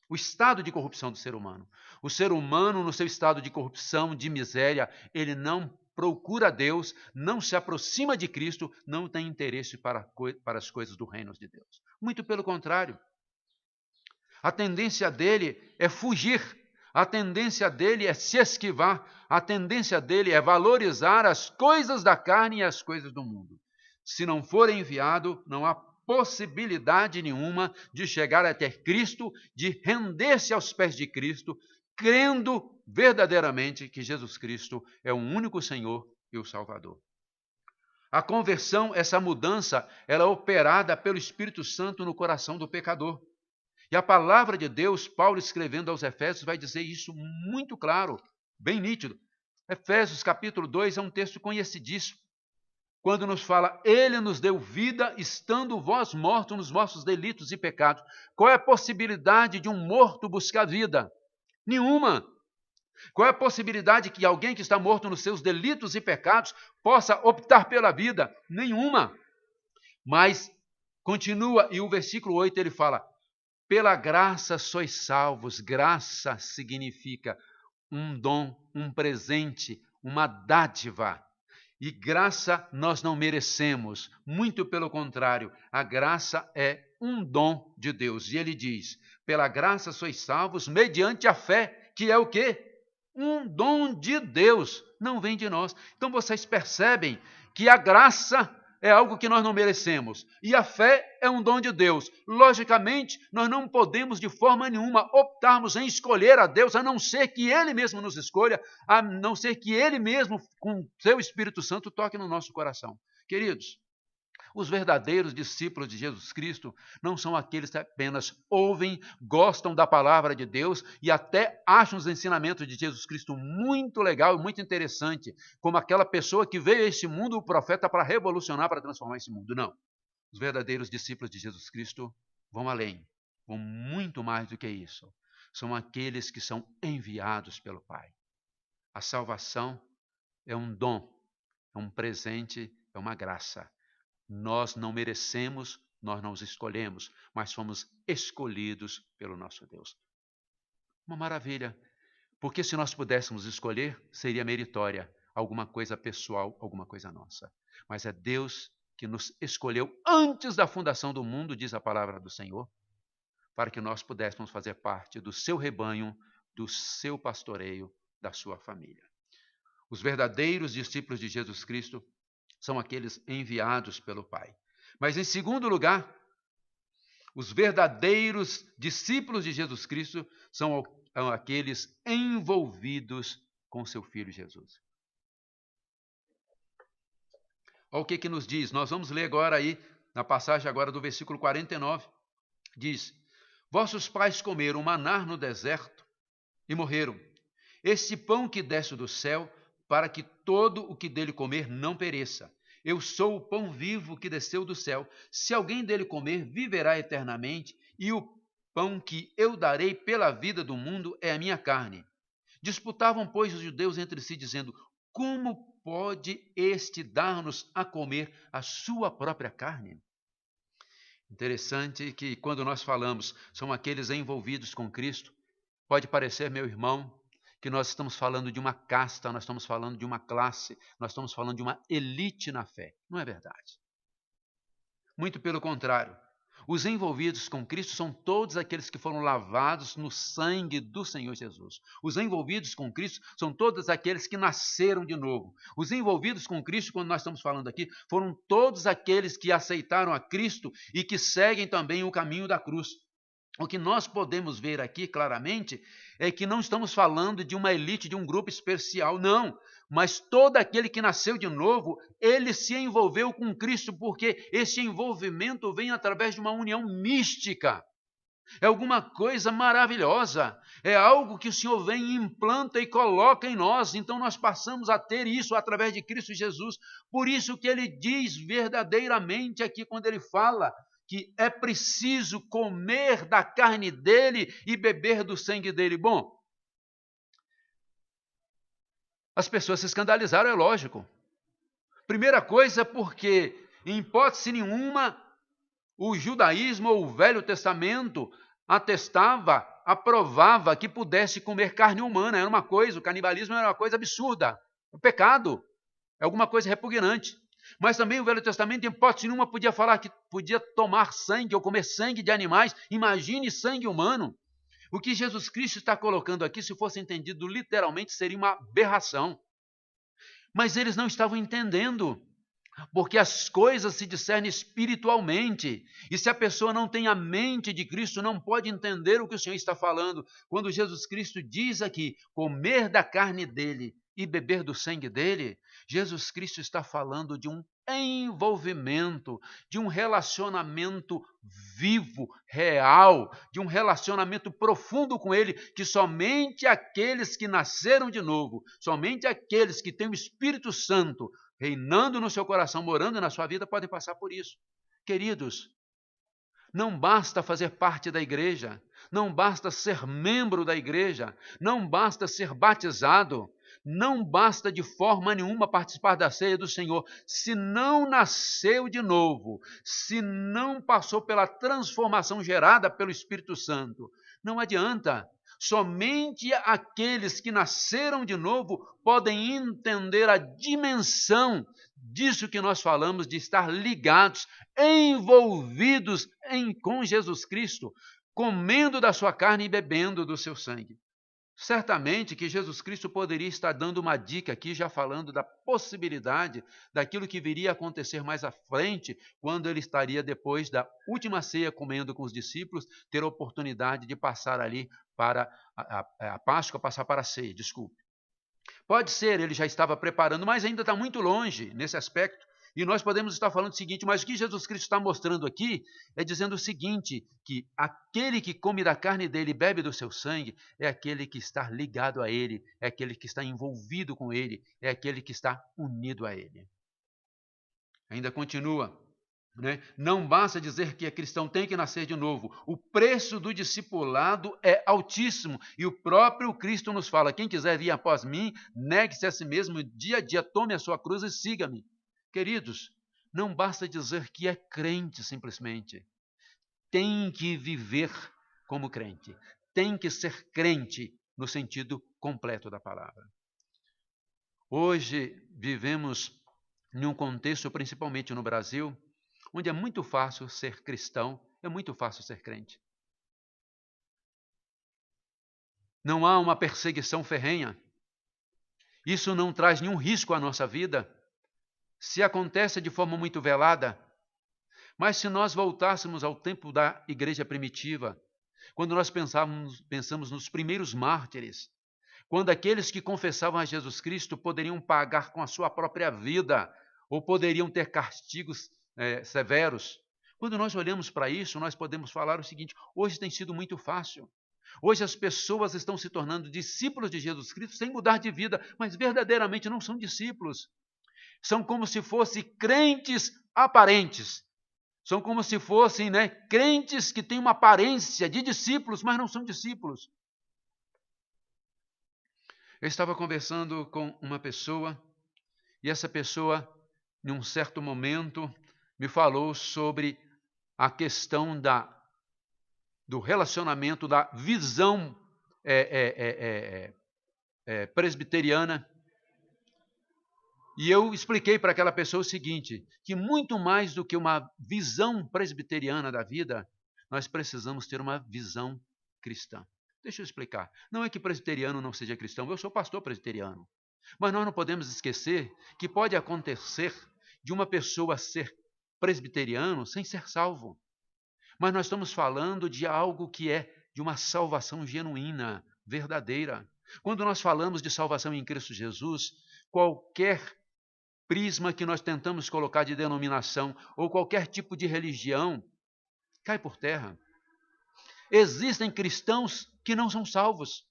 o estado de corrupção do ser humano. O ser humano, no seu estado de corrupção, de miséria, ele não procura Deus, não se aproxima de Cristo, não tem interesse para as coisas do reino de Deus. Muito pelo contrário. A tendência dele é fugir, a tendência dele é se esquivar, a tendência dele é valorizar as coisas da carne e as coisas do mundo. Se não for enviado, não há possibilidade nenhuma de chegar até Cristo, de render-se aos pés de Cristo, crendo verdadeiramente que Jesus Cristo é o único Senhor e o Salvador. A conversão, essa mudança, ela é operada pelo Espírito Santo no coração do pecador. E a palavra de Deus, Paulo escrevendo aos Efésios, vai dizer isso muito claro, bem nítido. Efésios capítulo 2 é um texto conhecidíssimo, quando nos fala, ele nos deu vida, estando vós mortos nos vossos delitos e pecados. Qual é a possibilidade de um morto buscar vida? Nenhuma. Qual é a possibilidade que alguém que está morto nos seus delitos e pecados possa optar pela vida? Nenhuma. Mas continua, e o versículo 8 ele fala, pela graça sois salvos. Graça significa um dom, um presente, uma dádiva. E graça nós não merecemos, muito pelo contrário, a graça é um dom de Deus. E ele diz, pela graça sois salvos mediante a fé, que é o quê? Um dom de Deus, não vem de nós. Então vocês percebem que a graça é algo que nós não merecemos. E a fé é um dom de Deus. Logicamente, nós não podemos de forma nenhuma optarmos em escolher a Deus, a não ser que Ele mesmo nos escolha, a não ser que Ele mesmo, com seu Espírito Santo, toque no nosso coração. Queridos, os verdadeiros discípulos de Jesus Cristo não são aqueles que apenas ouvem, gostam da palavra de Deus e até acham os ensinamentos de Jesus Cristo muito legal e muito interessante, como aquela pessoa que veio a esse mundo, o profeta, para revolucionar, para transformar esse mundo. Não. Os verdadeiros discípulos de Jesus Cristo vão além, vão muito mais do que isso. São aqueles que são enviados pelo Pai. A salvação é um dom, é um presente, é uma graça. Nós não merecemos, nós não os escolhemos, mas fomos escolhidos pelo nosso Deus. Uma maravilha, porque se nós pudéssemos escolher, seria meritória, alguma coisa pessoal, alguma coisa nossa. Mas é Deus que nos escolheu antes da fundação do mundo, diz a palavra do Senhor, para que nós pudéssemos fazer parte do seu rebanho, do seu pastoreio, da sua família. Os verdadeiros discípulos de Jesus Cristo são aqueles enviados pelo Pai. Mas, em segundo lugar, os verdadeiros discípulos de Jesus Cristo são aqueles envolvidos com seu Filho Jesus. Olha o que nos diz. Nós vamos ler agora aí, na passagem agora do versículo 49. Diz, vossos pais comeram maná no deserto e morreram. Esse pão que desce do céu, para que todo o que dele comer não pereça. Eu sou o pão vivo que desceu do céu. Se alguém dele comer, viverá eternamente, e o pão que eu darei pela vida do mundo é a minha carne. Disputavam, pois, os judeus entre si, dizendo, como pode este dar-nos a comer a sua própria carne? Interessante que quando nós falamos, são aqueles envolvidos com Cristo, pode parecer, meu irmão, que nós estamos falando de uma casta, nós estamos falando de uma classe, nós estamos falando de uma elite na fé. Não é verdade. Muito pelo contrário. Os envolvidos com Cristo são todos aqueles que foram lavados no sangue do Senhor Jesus. Os envolvidos com Cristo são todos aqueles que nasceram de novo. Os envolvidos com Cristo, quando nós estamos falando aqui, foram todos aqueles que aceitaram a Cristo e que seguem também o caminho da cruz. O que nós podemos ver aqui claramente é que não estamos falando de uma elite, de um grupo especial, não. Mas todo aquele que nasceu de novo, ele se envolveu com Cristo, porque esse envolvimento vem através de uma união mística. É alguma coisa maravilhosa. É algo que o Senhor vem e implanta e coloca em nós. Então nós passamos a ter isso através de Cristo Jesus. Por isso que ele diz verdadeiramente aqui quando ele fala que é preciso comer da carne dele e beber do sangue dele. Bom, as pessoas se escandalizaram, é lógico. Primeira coisa porque, em hipótese nenhuma, o judaísmo ou o Velho Testamento atestava, aprovava que pudesse comer carne humana. Era uma coisa, o canibalismo era uma coisa absurda. O pecado é alguma coisa repugnante. Mas também o Velho Testamento, em hipótese nenhuma, podia falar que podia tomar sangue ou comer sangue de animais. Imagine sangue humano. O que Jesus Cristo está colocando aqui, se fosse entendido literalmente, seria uma aberração. Mas eles não estavam entendendo, porque as coisas se discernem espiritualmente. E se a pessoa não tem a mente de Cristo, não pode entender o que o Senhor está falando. Quando Jesus Cristo diz aqui, comer da carne dele e beber do sangue dele, Jesus Cristo está falando de um envolvimento, de um relacionamento vivo, real, de um relacionamento profundo com ele, que somente aqueles que nasceram de novo, somente aqueles que têm o Espírito Santo reinando no seu coração, morando na sua vida, podem passar por isso. Queridos, não basta fazer parte da igreja, não basta ser membro da igreja, não basta ser batizado, não basta de forma nenhuma participar da ceia do Senhor. Se não nasceu de novo, se não passou pela transformação gerada pelo Espírito Santo, não adianta. Somente aqueles que nasceram de novo podem entender a dimensão disso que nós falamos, de estar ligados, envolvidos com Jesus Cristo, comendo da sua carne e bebendo do seu sangue. Certamente que Jesus Cristo poderia estar dando uma dica aqui, já falando da possibilidade daquilo que viria a acontecer mais à frente, quando ele estaria, depois da última ceia, comendo com os discípulos, ter a oportunidade de passar ali para a Páscoa, passar para a ceia, desculpe. Pode ser, ele já estava preparando, mas ainda está muito longe nesse aspecto. E nós podemos estar falando o seguinte, mas o que Jesus Cristo está mostrando aqui é dizendo o seguinte, que aquele que come da carne dele e bebe do seu sangue é aquele que está ligado a ele, é aquele que está envolvido com ele, é aquele que está unido a ele. Ainda continua, né? Não basta dizer que é cristão, tem que nascer de novo. O preço do discipulado é altíssimo e o próprio Cristo nos fala, quem quiser vir após mim, negue-se a si mesmo, dia a dia, tome a sua cruz e siga-me. Queridos, não basta dizer que é crente simplesmente. Tem que viver como crente. Tem que ser crente no sentido completo da palavra. Hoje vivemos em um contexto, principalmente no Brasil, onde é muito fácil ser cristão, é muito fácil ser crente. Não há uma perseguição ferrenha. Isso não traz nenhum risco à nossa vida. Se acontece de forma muito velada, mas se nós voltássemos ao tempo da igreja primitiva, quando nós pensamos nos primeiros mártires, quando aqueles que confessavam a Jesus Cristo poderiam pagar com a sua própria vida, ou poderiam ter castigos severos, quando nós olhamos para isso, nós podemos falar o seguinte, hoje tem sido muito fácil. Hoje as pessoas estão se tornando discípulos de Jesus Cristo sem mudar de vida, mas verdadeiramente não são discípulos. São como se fossem crentes aparentes. São como se fossem crentes que têm uma aparência de discípulos, mas não são discípulos. Eu estava conversando com uma pessoa, e essa pessoa, em um certo momento, me falou sobre a questão do relacionamento, da visão presbiteriana. E eu expliquei para aquela pessoa o seguinte, que muito mais do que uma visão presbiteriana da vida, nós precisamos ter uma visão cristã. Deixa eu explicar. Não é que presbiteriano não seja cristão, eu sou pastor presbiteriano. Mas nós não podemos esquecer que pode acontecer de uma pessoa ser presbiteriano sem ser salvo. Mas nós estamos falando de algo que é de uma salvação genuína, verdadeira. Quando nós falamos de salvação em Cristo Jesus, qualquer prisma que nós tentamos colocar de denominação ou qualquer tipo de religião cai por terra. Existem cristãos que não são salvos.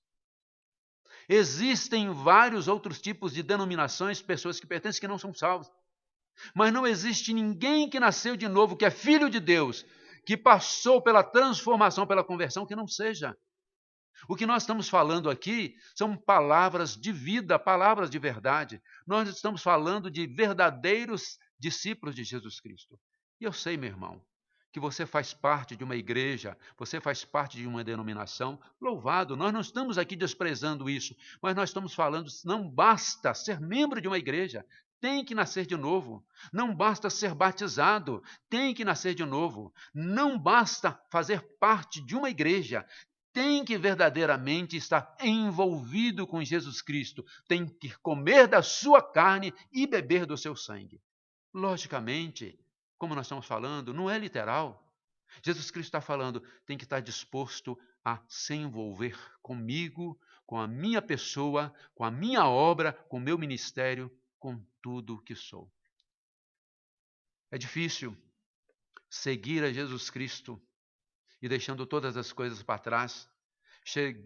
Existem vários outros tipos de denominações, pessoas que pertencem que não são salvos. Mas não existe ninguém que nasceu de novo, que é filho de Deus, que passou pela transformação, pela conversão, que não seja. O que nós estamos falando aqui são palavras de vida, palavras de verdade. Nós estamos falando de verdadeiros discípulos de Jesus Cristo. E eu sei, meu irmão, que você faz parte de uma igreja, você faz parte de uma denominação, louvado, nós não estamos aqui desprezando isso, mas nós estamos falando, não basta ser membro de uma igreja, tem que nascer de novo. Não basta ser batizado, tem que nascer de novo. Não basta fazer parte de uma igreja, tem que verdadeiramente estar envolvido com Jesus Cristo, tem que comer da sua carne e beber do seu sangue. Logicamente, como nós estamos falando, não é literal. Jesus Cristo está falando, tem que estar disposto a se envolver comigo, com a minha pessoa, com a minha obra, com o meu ministério, com tudo o que sou. É difícil seguir a Jesus Cristo e deixando todas as coisas para trás,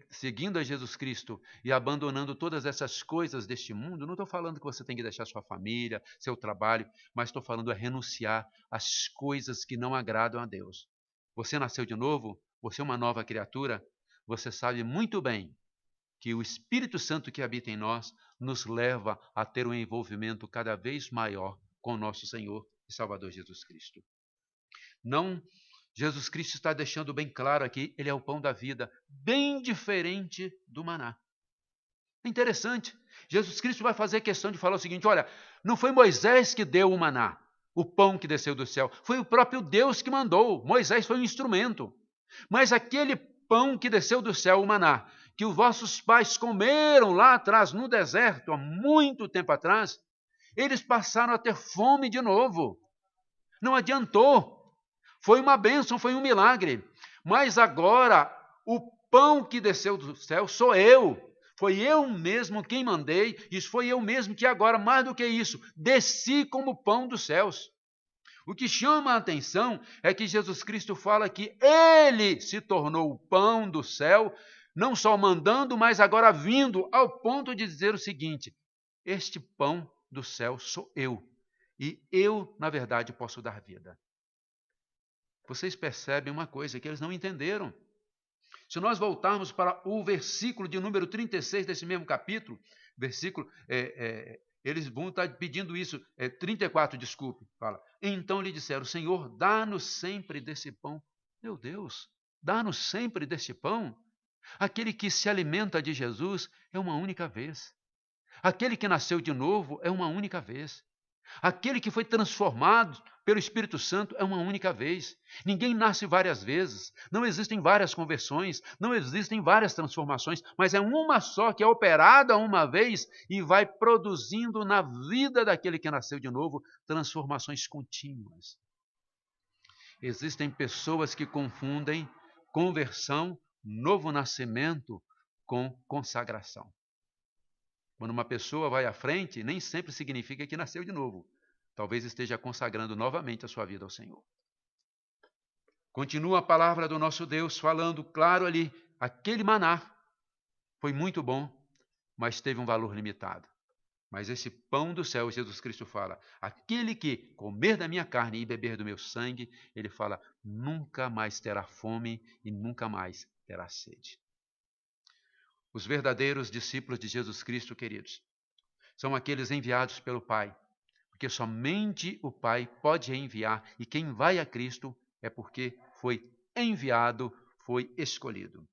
seguindo a Jesus Cristo e abandonando todas essas coisas deste mundo. Não estou falando que você tem que deixar sua família, seu trabalho, mas estou falando renunciar às coisas que não agradam a Deus. Você nasceu de novo, você é uma nova criatura, você sabe muito bem que o Espírito Santo que habita em nós nos leva a ter um envolvimento cada vez maior com o nosso Senhor e Salvador Jesus Cristo. Não, Jesus Cristo está deixando bem claro aqui, ele é o pão da vida, bem diferente do maná. É interessante, Jesus Cristo vai fazer questão de falar o seguinte, olha, não foi Moisés que deu o maná, o pão que desceu do céu, foi o próprio Deus que mandou, Moisés foi um instrumento. Mas aquele pão que desceu do céu, o maná, que os vossos pais comeram lá atrás, no deserto, há muito tempo atrás, eles passaram a ter fome de novo. Não adiantou. Foi uma bênção, foi um milagre. Mas agora, o pão que desceu do céu sou eu. Foi eu mesmo quem mandei. Isso foi eu mesmo que agora, mais do que isso, desci como pão dos céus. O que chama a atenção é que Jesus Cristo fala que ele se tornou o pão do céu, não só mandando, mas agora vindo ao ponto de dizer o seguinte, este pão do céu sou eu. E eu, na verdade, posso dar vida. Vocês percebem uma coisa que eles não entenderam. Se nós voltarmos para o versículo de número 36 desse mesmo capítulo, eles vão estar pedindo isso, 34, desculpe, fala. Então lhe disseram, Senhor, dá-nos sempre desse pão. Meu Deus, dá-nos sempre desse pão? Aquele que se alimenta de Jesus é uma única vez. Aquele que nasceu de novo é uma única vez. Aquele que foi transformado pelo Espírito Santo é uma única vez. Ninguém nasce várias vezes. Não existem várias conversões, não existem várias transformações, mas é uma só que é operada uma vez e vai produzindo na vida daquele que nasceu de novo transformações contínuas. Existem pessoas que confundem conversão, novo nascimento, com consagração. Quando uma pessoa vai à frente, nem sempre significa que nasceu de novo. Talvez esteja consagrando novamente a sua vida ao Senhor. Continua a palavra do nosso Deus falando claro ali, aquele maná foi muito bom, mas teve um valor limitado. Mas esse pão do céu, Jesus Cristo fala, aquele que comer da minha carne e beber do meu sangue, ele fala, nunca mais terá fome e nunca mais terá sede. Os verdadeiros discípulos de Jesus Cristo, queridos, são aqueles enviados pelo Pai, porque somente o Pai pode enviar, e quem vai a Cristo é porque foi enviado, foi escolhido.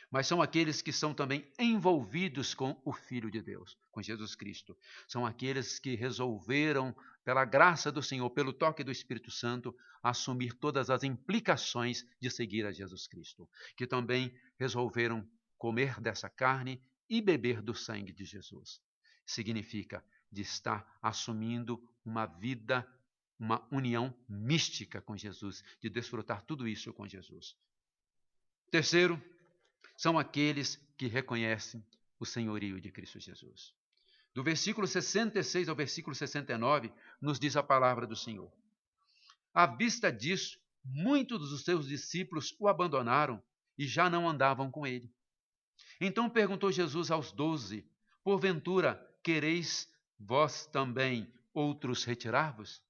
Mas são aqueles que são também envolvidos com o Filho de Deus, com Jesus Cristo. São aqueles que resolveram, pela graça do Senhor, pelo toque do Espírito Santo, assumir todas as implicações de seguir a Jesus Cristo, que também resolveram comer dessa carne e beber do sangue de Jesus. Significa de estar assumindo uma vida, uma união mística com Jesus, de desfrutar tudo isso com Jesus. Terceiro, são aqueles que reconhecem o senhorio de Cristo Jesus. Do versículo 66 ao versículo 69, nos diz a palavra do Senhor. À vista disso, muitos dos seus discípulos o abandonaram e já não andavam com ele. Então perguntou Jesus aos 12, porventura quereis vós também outros retirar-vos?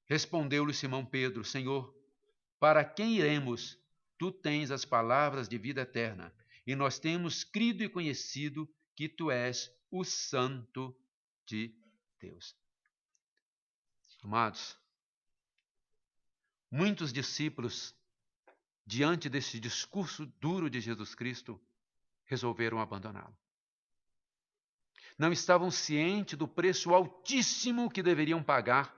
Respondeu-lhe Simão Pedro, Senhor, para quem iremos? Tu tens as palavras de vida eterna, e nós temos crido e conhecido que tu és o Santo de Deus. Amados, muitos discípulos, diante desse discurso duro de Jesus Cristo, resolveram abandoná-lo. Não estavam cientes do preço altíssimo que deveriam pagar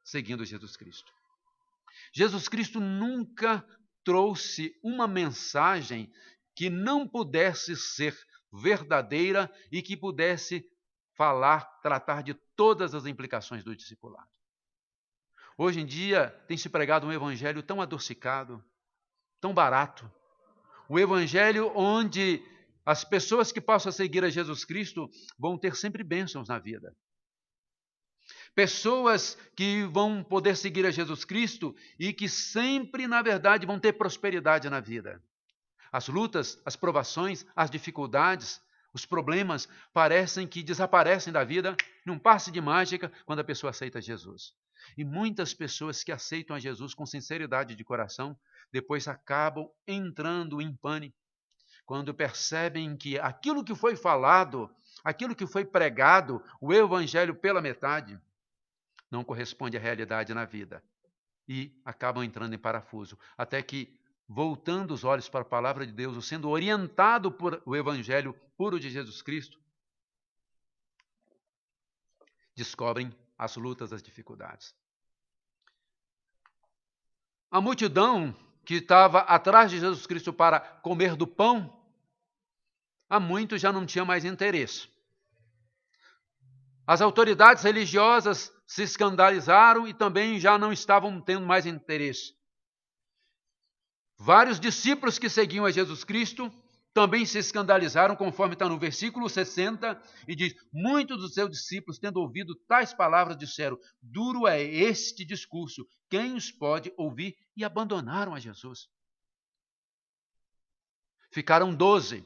seguindo Jesus Cristo. Jesus Cristo nunca trouxe uma mensagem que não pudesse ser verdadeira e que pudesse tratar de todas as implicações do discipulado. Hoje em dia tem se pregado um evangelho tão adocicado, tão barato. O evangelho onde As pessoas que possam seguir a Jesus Cristo vão ter sempre bênçãos na vida. Pessoas que vão poder seguir a Jesus Cristo e que sempre, na verdade, vão ter prosperidade na vida. As lutas, as provações, as dificuldades, os problemas parecem que desaparecem da vida num passe de mágica quando a pessoa aceita Jesus. E muitas pessoas que aceitam a Jesus com sinceridade de coração, depois acabam entrando em pânico, quando percebem que aquilo que foi falado, aquilo que foi pregado, o evangelho pela metade, não corresponde à realidade na vida. E acabam entrando em parafuso, até que, voltando os olhos para a palavra de Deus, ou sendo orientado por o evangelho puro de Jesus Cristo, descobrem as lutas, as dificuldades. A multidão que estava atrás de Jesus Cristo para comer do pão, há muito já não tinha mais interesse. As autoridades religiosas se escandalizaram e também já não estavam tendo mais interesse. Vários discípulos que seguiam a Jesus Cristo também se escandalizaram, conforme está no versículo 60, e diz: muitos dos seus discípulos, tendo ouvido tais palavras, disseram: duro é este discurso, quem os pode ouvir? E abandonaram a Jesus. Ficaram 12.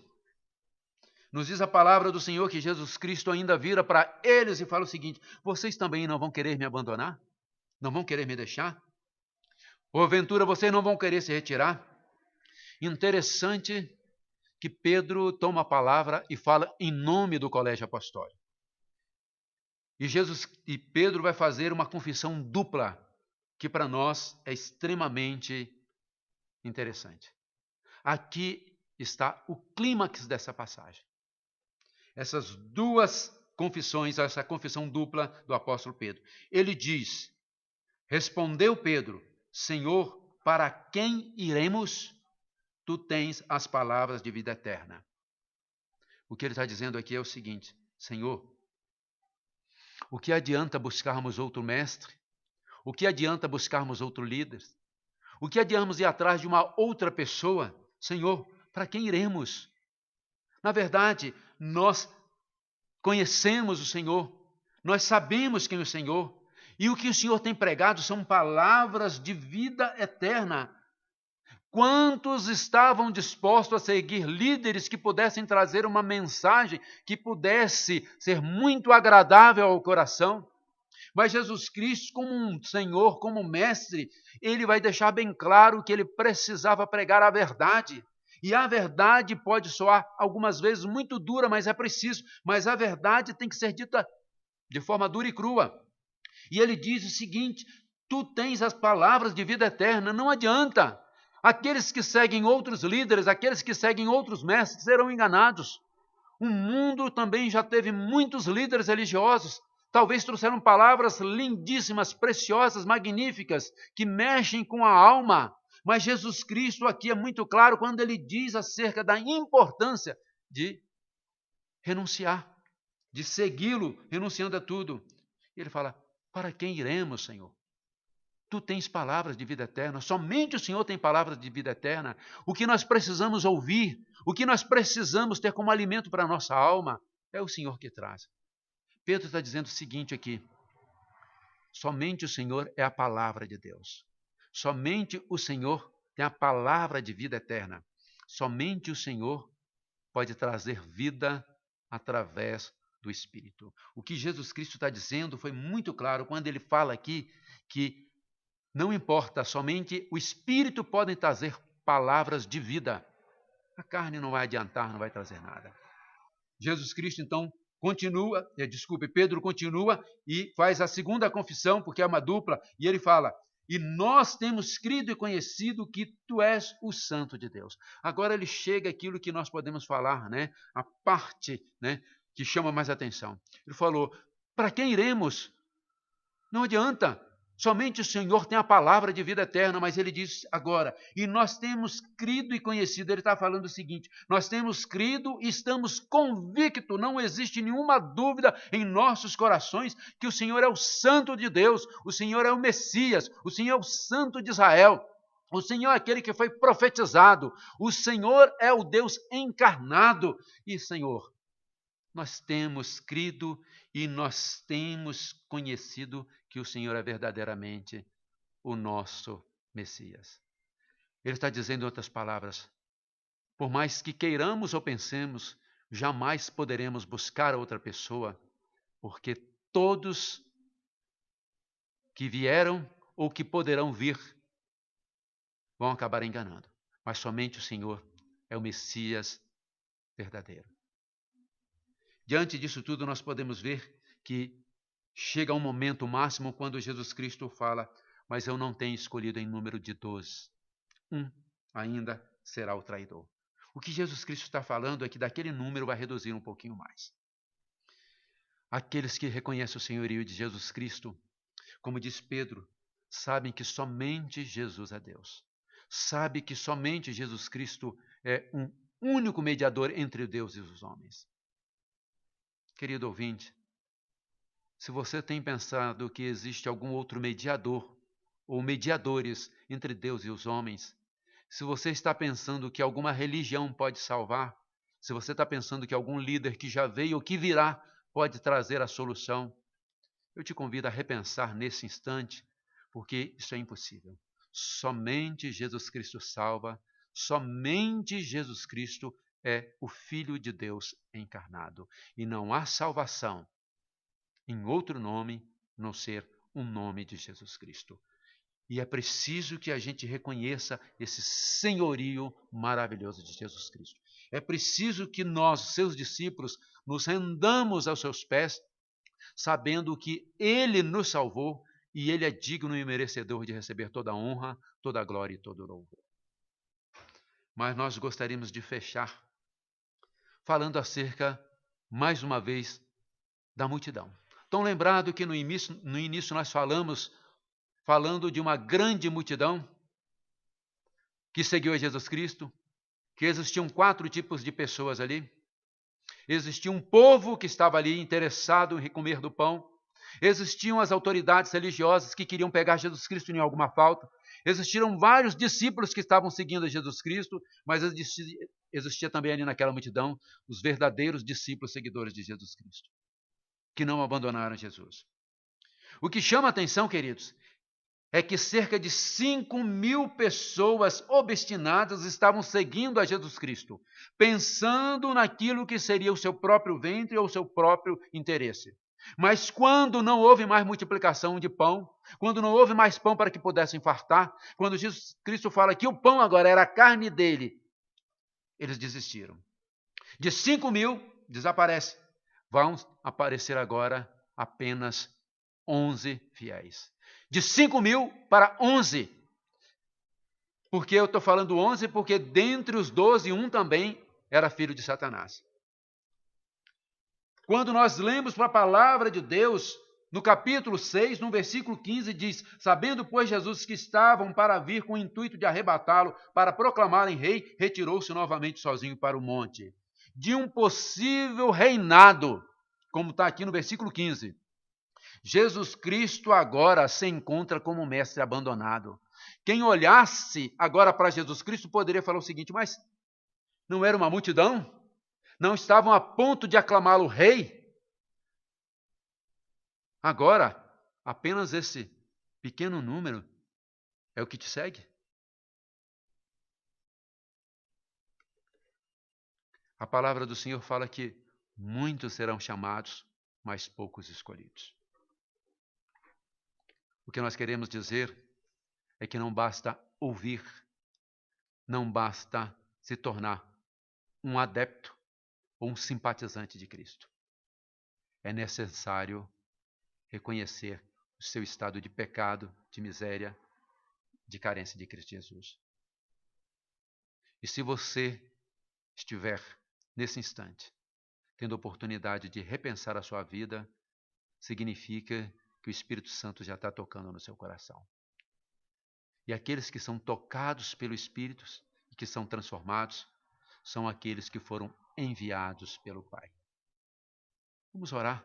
Nos diz a palavra do Senhor que Jesus Cristo ainda vira para eles e fala o seguinte: vocês também não vão querer me abandonar? Não vão querer me deixar? Porventura vocês não vão querer se retirar? Interessante que Pedro toma a palavra e fala em nome do colégio apostólico. E Pedro vai fazer uma confissão dupla, que para nós é extremamente interessante. Aqui está o clímax dessa passagem. Essas duas confissões, essa confissão dupla do apóstolo Pedro. Ele diz: respondeu Pedro: Senhor, para quem iremos? Tu tens as palavras de vida eterna. O que ele está dizendo aqui é o seguinte: Senhor, o que adianta buscarmos outro mestre? O que adianta buscarmos outro líder? O que adianta ir atrás de uma outra pessoa? Senhor, para quem iremos? Na verdade, nós conhecemos o Senhor, nós sabemos quem é o Senhor, e o que o Senhor tem pregado são palavras de vida eterna. Quantos estavam dispostos a seguir líderes que pudessem trazer uma mensagem que pudesse ser muito agradável ao coração? Mas Jesus Cristo, como um Senhor, como um mestre, ele vai deixar bem claro que ele precisava pregar a verdade. E a verdade pode soar algumas vezes muito dura, mas é preciso. Mas a verdade tem que ser dita de forma dura e crua. E ele diz o seguinte: tu tens as palavras de vida eterna, não adianta. Aqueles que seguem outros líderes, aqueles que seguem outros mestres serão enganados. O mundo também já teve muitos líderes religiosos. Talvez trouxeram palavras lindíssimas, preciosas, magníficas, que mexem com a alma. Mas Jesus Cristo aqui é muito claro quando ele diz acerca da importância de renunciar, de segui-lo, renunciando a tudo. Ele fala: para quem iremos, Senhor? Tu tens palavras de vida eterna, somente o Senhor tem palavras de vida eterna. O que nós precisamos ouvir, o que nós precisamos ter como alimento para a nossa alma, é o Senhor que traz. Pedro está dizendo o seguinte aqui: somente o Senhor é a palavra de Deus. Somente o Senhor tem a palavra de vida eterna. Somente o Senhor pode trazer vida através do Espírito. O que Jesus Cristo está dizendo foi muito claro quando ele fala aqui que não importa, somente o Espírito pode trazer palavras de vida. A carne não vai adiantar, não vai trazer nada. Jesus Cristo, então, Pedro continua e faz a segunda confissão, porque é uma dupla, e ele fala: e nós temos crido e conhecido que tu és o Santo de Deus. Agora ele chega àquilo que nós podemos falar, né? A parte, né, que chama mais atenção. Ele falou: para quem iremos? Não adianta. Somente o Senhor tem a palavra de vida eterna, mas ele diz agora: e nós temos crido e conhecido. Ele está falando o seguinte: nós temos crido e estamos convictos, não existe nenhuma dúvida em nossos corações que o Senhor é o Santo de Deus, o Senhor é o Messias, o Senhor é o Santo de Israel. O Senhor é aquele que foi profetizado. O Senhor é o Deus encarnado. E, Senhor, nós temos crido e nós temos conhecido que o Senhor é verdadeiramente o nosso Messias. Ele está dizendo em outras palavras, por mais que queiramos ou pensemos, jamais poderemos buscar outra pessoa, porque todos que vieram ou que poderão vir vão acabar enganando. Mas somente o Senhor é o Messias verdadeiro. Diante disso tudo, nós podemos ver que chega um momento máximo quando Jesus Cristo fala, mas eu não tenho escolhido em número de 12. Ainda será o traidor. O que Jesus Cristo está falando é que daquele número vai reduzir um pouquinho mais. Aqueles que reconhecem o senhorio de Jesus Cristo, como diz Pedro, sabem que somente Jesus é Deus. Sabe que somente Jesus Cristo é um único mediador entre Deus e os homens. Querido ouvinte, se você tem pensado que existe algum outro mediador ou mediadores entre Deus e os homens, se você está pensando que alguma religião pode salvar, se você está pensando que algum líder que já veio ou que virá pode trazer a solução, eu te convido a repensar nesse instante, porque isso é impossível. Somente Jesus Cristo salva, somente Jesus Cristo é o Filho de Deus encarnado. E não há salvação em outro nome, a não ser o nome de Jesus Cristo. E é preciso que a gente reconheça esse senhorio maravilhoso de Jesus Cristo. É preciso que nós, seus discípulos, nos rendamos aos seus pés, sabendo que Ele nos salvou e Ele é digno e merecedor de receber toda a honra, toda a glória e todo o louvor. Mas nós gostaríamos de fechar falando acerca, mais uma vez, da multidão. Tão lembrado que no início nós falando de uma grande multidão que seguiu a Jesus Cristo, que existiam 4 tipos de pessoas ali. Existia um povo que estava ali interessado em comer do pão. Existiam as autoridades religiosas que queriam pegar Jesus Cristo em alguma falta. Existiram vários discípulos que estavam seguindo a Jesus Cristo, mas existia também ali naquela multidão os verdadeiros discípulos seguidores de Jesus Cristo, que não abandonaram Jesus. O que chama a atenção, queridos, é que cerca de 5.000 pessoas obstinadas estavam seguindo a Jesus Cristo, pensando naquilo que seria o seu próprio ventre ou o seu próprio interesse. Mas quando não houve mais multiplicação de pão, quando não houve mais pão para que pudessem fartar, quando Jesus Cristo fala que o pão agora era a carne dele, eles desistiram. De 5.000, desaparece. Vão aparecer agora apenas 11 fiéis. De 5.000 para 11. Porque eu estou falando 11 porque dentre os 12, um também era filho de Satanás. Quando nós lemos a palavra de Deus, no capítulo 6, no versículo 15, diz, sabendo, pois, Jesus que estavam para vir com o intuito de arrebatá-lo, para proclamarem rei, retirou-se novamente sozinho para o monte. De um possível reinado, como está aqui no versículo 15. Jesus Cristo agora se encontra como mestre abandonado. Quem olhasse agora para Jesus Cristo poderia falar o seguinte, mas não era uma multidão? Não estavam a ponto de aclamá-lo rei? Agora, apenas esse pequeno número é o que te segue? A palavra do Senhor fala que muitos serão chamados, mas poucos escolhidos. O que nós queremos dizer é que não basta ouvir, não basta se tornar um adepto ou um simpatizante de Cristo. É necessário reconhecer o seu estado de pecado, de miséria, de carência de Cristo Jesus. E se você estiver nesse instante tendo a oportunidade de repensar a sua vida, significa que o Espírito Santo já está tocando no seu coração. E aqueles que são tocados pelo Espírito e que são transformados, são aqueles que foram enviados pelo Pai. Vamos orar.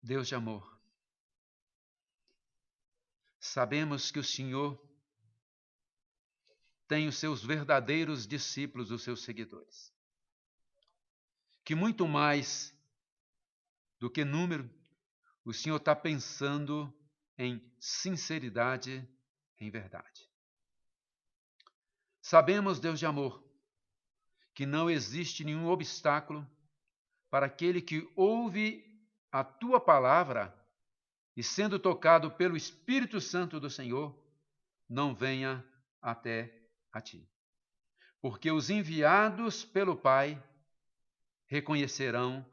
Deus de amor, sabemos que o Senhor tem os seus verdadeiros discípulos, os seus seguidores. Que muito mais do que número, o Senhor está pensando em sinceridade, em verdade. Sabemos, Deus de amor, que não existe nenhum obstáculo para aquele que ouve a tua palavra e, sendo tocado pelo Espírito Santo do Senhor, não venha até a ti. Porque os enviados pelo Pai reconhecerão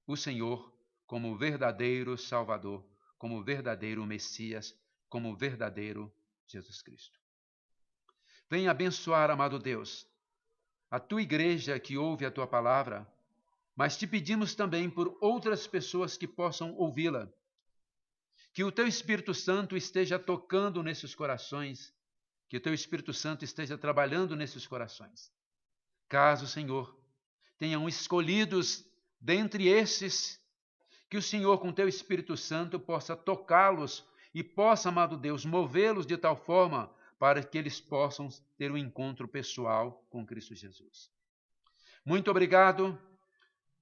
o Senhor como verdadeiro Salvador, como verdadeiro Messias, como verdadeiro Jesus Cristo. Venha abençoar, amado Deus, a tua igreja que ouve a tua palavra, mas te pedimos também por outras pessoas que possam ouvi-la. Que o teu Espírito Santo esteja tocando nesses corações, que o teu Espírito Santo esteja trabalhando nesses corações. Caso, Senhor, tenham escolhidos dentre esses, que o Senhor, com teu Espírito Santo, possa tocá-los e possa, amado Deus, movê-los de tal forma para que eles possam ter um encontro pessoal com Cristo Jesus. Muito obrigado,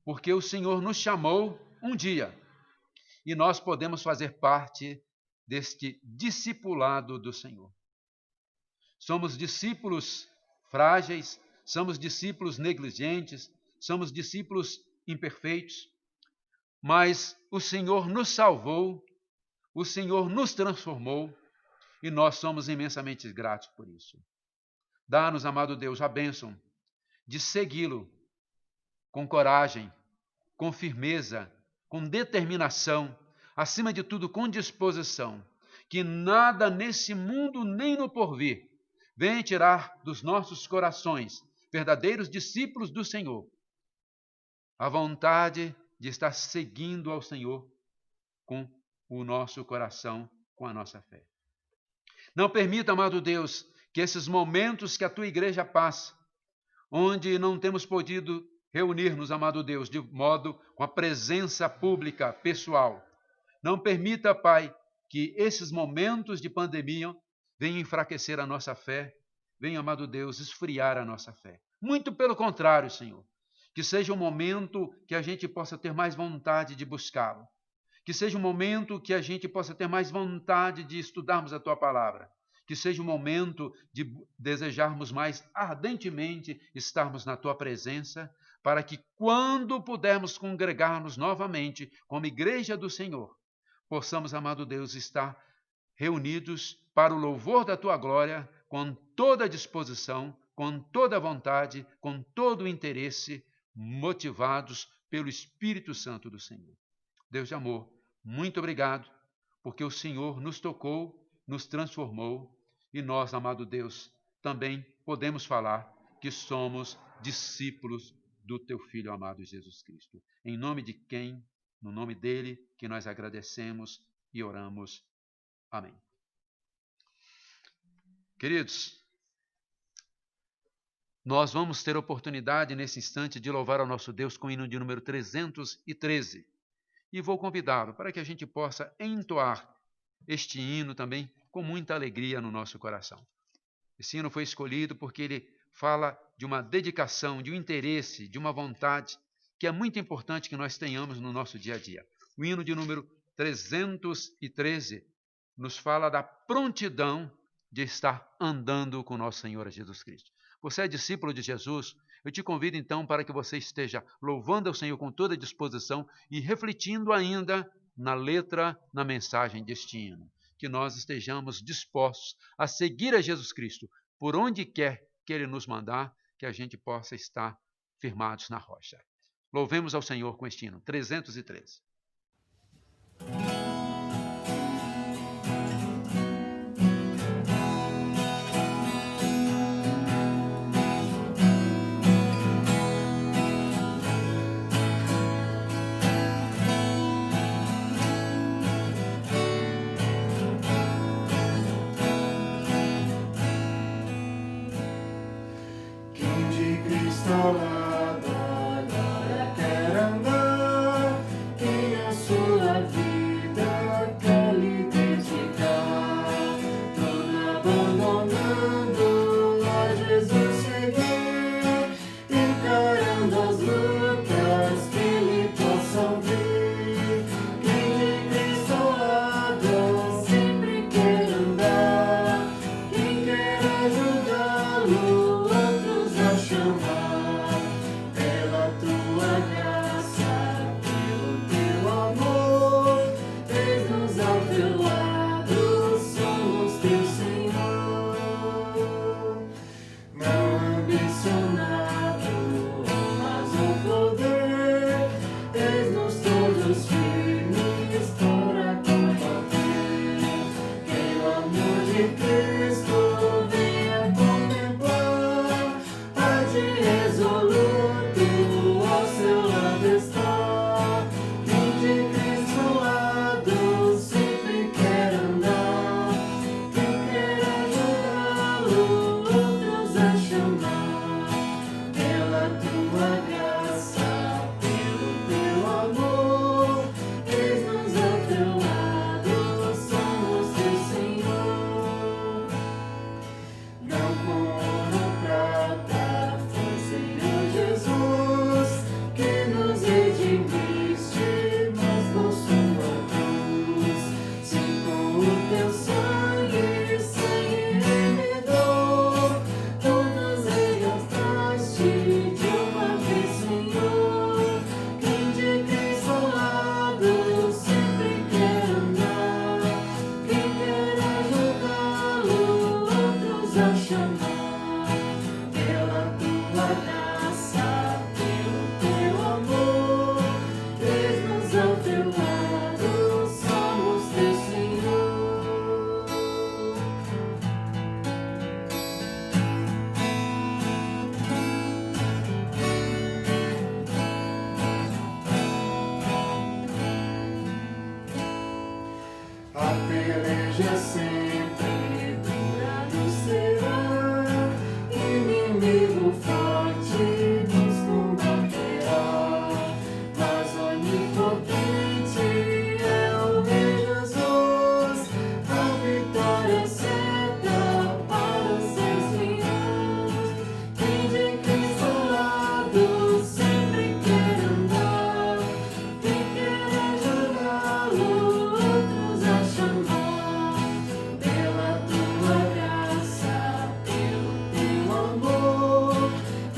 porque o Senhor nos chamou um dia e nós podemos fazer parte deste discipulado do Senhor. Somos discípulos frágeis, somos discípulos negligentes, somos discípulos imperfeitos, mas o Senhor nos salvou, o Senhor nos transformou e nós somos imensamente gratos por isso. Dá-nos, amado Deus, a bênção de segui-lo com coragem, com firmeza, com determinação, acima de tudo com disposição, que nada nesse mundo nem no porvir venha tirar dos nossos corações, verdadeiros discípulos do Senhor, a vontade de estar seguindo ao Senhor com o nosso coração, com a nossa fé. Não permita, amado Deus, que esses momentos que a tua igreja passa, onde não temos podido reunir-nos, amado Deus, de modo com a presença pública, pessoal, não permita, Pai, que esses momentos de pandemia venham enfraquecer a nossa fé, venham, amado Deus, esfriar a nossa fé. Muito pelo contrário, Senhor, que seja um momento que a gente possa ter mais vontade de buscá-lo, que seja um momento que a gente possa ter mais vontade de estudarmos a tua palavra, que seja um momento de desejarmos mais ardentemente estarmos na tua presença, para que quando pudermos congregar-nos novamente como igreja do Senhor, possamos, amado Deus, estar reunidos para o louvor da tua glória, com toda a disposição, com toda a vontade, com todo o interesse, motivados pelo Espírito Santo do Senhor. Deus de amor, muito obrigado, porque o Senhor nos tocou, nos transformou, e nós, amado Deus, também podemos falar que somos discípulos do teu Filho amado Jesus Cristo. Em nome de quem, no nome dele, que nós agradecemos e oramos. Amém. Queridos, nós vamos ter oportunidade nesse instante de louvar ao nosso Deus com o hino de número 313. E vou convidá-lo para que a gente possa entoar este hino também com muita alegria no nosso coração. Esse hino foi escolhido porque ele fala de uma dedicação, de um interesse, de uma vontade que é muito importante que nós tenhamos no nosso dia a dia. O hino de número 313 nos fala da prontidão de estar andando com nosso Senhor Jesus Cristo. Você é discípulo de Jesus? Eu te convido então para que você esteja louvando ao Senhor com toda a disposição e refletindo ainda na letra, na mensagem deste hino. Que nós estejamos dispostos a seguir a Jesus Cristo por onde quer que Ele nos mandar, que a gente possa estar firmados na rocha. Louvemos ao Senhor com este hino, 313. Quer andar, quem a sua vida quer lhe dedicar. A peleja sempre dura no será, inimigo forte nos combaterá, mas onipotente é o Rei Jesus, a vitória certa para seus filhos. Quem de Cristo ao lado sempre quer andar, quem quer ajudá-lo, outros a chamar. Pela tua graça, pelo teu amor,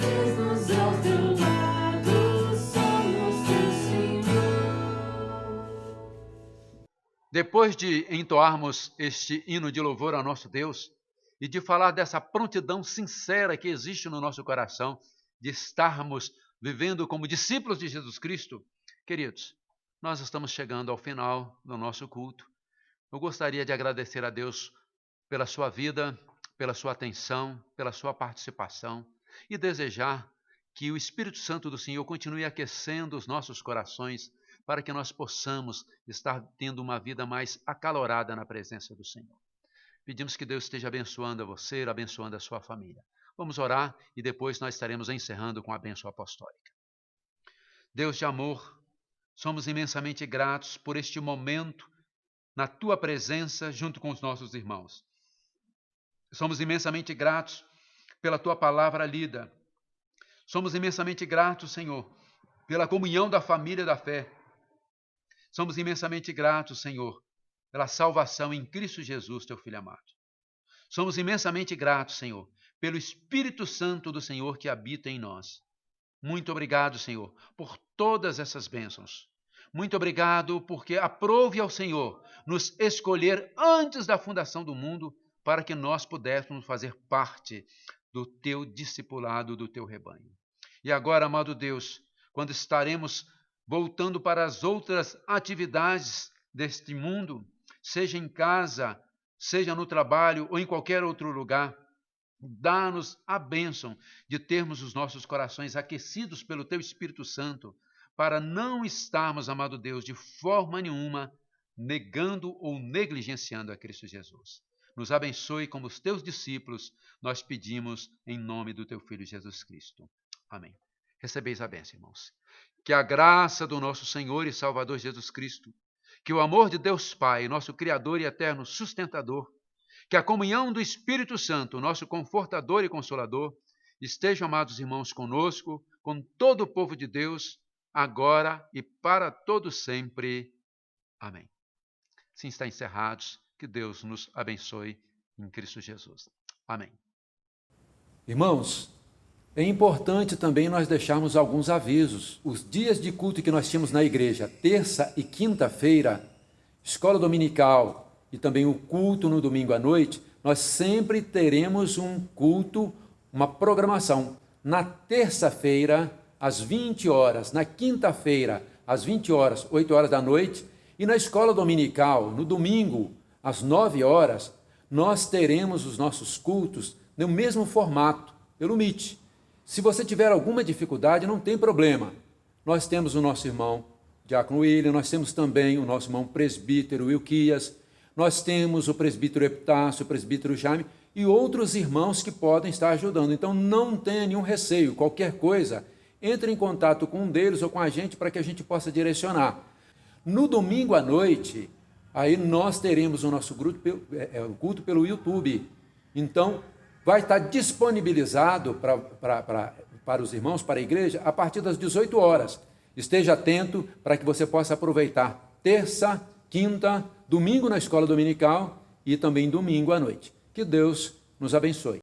eis-nos ao teu lado, somos teu Senhor. Depois de entoarmos este hino de louvor ao nosso Deus e de falar dessa prontidão sincera que existe no nosso coração, de estarmos vivendo como discípulos de Jesus Cristo, queridos, nós estamos chegando ao final do nosso culto. Eu gostaria de agradecer a Deus pela sua vida, pela sua atenção, pela sua participação e desejar que o Espírito Santo do Senhor continue aquecendo os nossos corações para que nós possamos estar tendo uma vida mais acalorada na presença do Senhor. Pedimos que Deus esteja abençoando a você, abençoando a sua família. Vamos orar e depois nós estaremos encerrando com a bênção apostólica. Deus de amor, somos imensamente gratos por este momento na tua presença junto com os nossos irmãos. Somos imensamente gratos pela tua palavra lida. Somos imensamente gratos, Senhor, pela comunhão da família da fé. Somos imensamente gratos, Senhor, pela salvação em Cristo Jesus, teu Filho amado. Somos imensamente gratos, Senhor, pelo Espírito Santo do Senhor que habita em nós. Muito obrigado, Senhor, por todas essas bênçãos. Muito obrigado porque aprove ao Senhor nos escolher antes da fundação do mundo para que nós pudéssemos fazer parte do teu discipulado, do teu rebanho. E agora, amado Deus, quando estaremos voltando para as outras atividades deste mundo, seja em casa, seja no trabalho ou em qualquer outro lugar, dá-nos a bênção de termos os nossos corações aquecidos pelo teu Espírito Santo, para não estarmos, amado Deus, de forma nenhuma negando ou negligenciando a Cristo Jesus. Nos abençoe como os teus discípulos, nós pedimos em nome do teu Filho Jesus Cristo. Amém. Recebeis a bênção, irmãos. Que a graça do nosso Senhor e Salvador Jesus Cristo, que o amor de Deus Pai, nosso Criador e eterno sustentador, que a comunhão do Espírito Santo, nosso confortador e consolador, estejam, amados irmãos, conosco, com todo o povo de Deus, agora e para todo sempre. Amém. Assim está encerrados. Que Deus nos abençoe em Cristo Jesus. Amém. Irmãos, é importante também nós deixarmos alguns avisos. Os dias de culto que nós tínhamos na igreja, terça e quinta-feira, escola dominical e também o culto no domingo à noite, nós sempre teremos um culto, uma programação. Na terça-feira, às 20 horas, na quinta-feira, às 20 horas, 8 horas da noite, e na escola dominical, no domingo, às 9 horas, nós teremos os nossos cultos no mesmo formato, pelo Meet. Se você tiver alguma dificuldade, não tem problema. Nós temos o nosso irmão Diácono William, nós temos também o nosso irmão presbítero Wilquias, nós temos o presbítero Epitácio, o presbítero Jaime e outros irmãos que podem estar ajudando. Então não tenha nenhum receio, qualquer coisa, entre em contato com um deles ou com a gente para que a gente possa direcionar. No domingo à noite, aí nós teremos o nosso culto pelo YouTube. Então, vai estar disponibilizado para os irmãos, para a igreja, a partir das 18 horas. Esteja atento para que você possa aproveitar terça, quinta, domingo na escola dominical e também domingo à noite. Que Deus nos abençoe.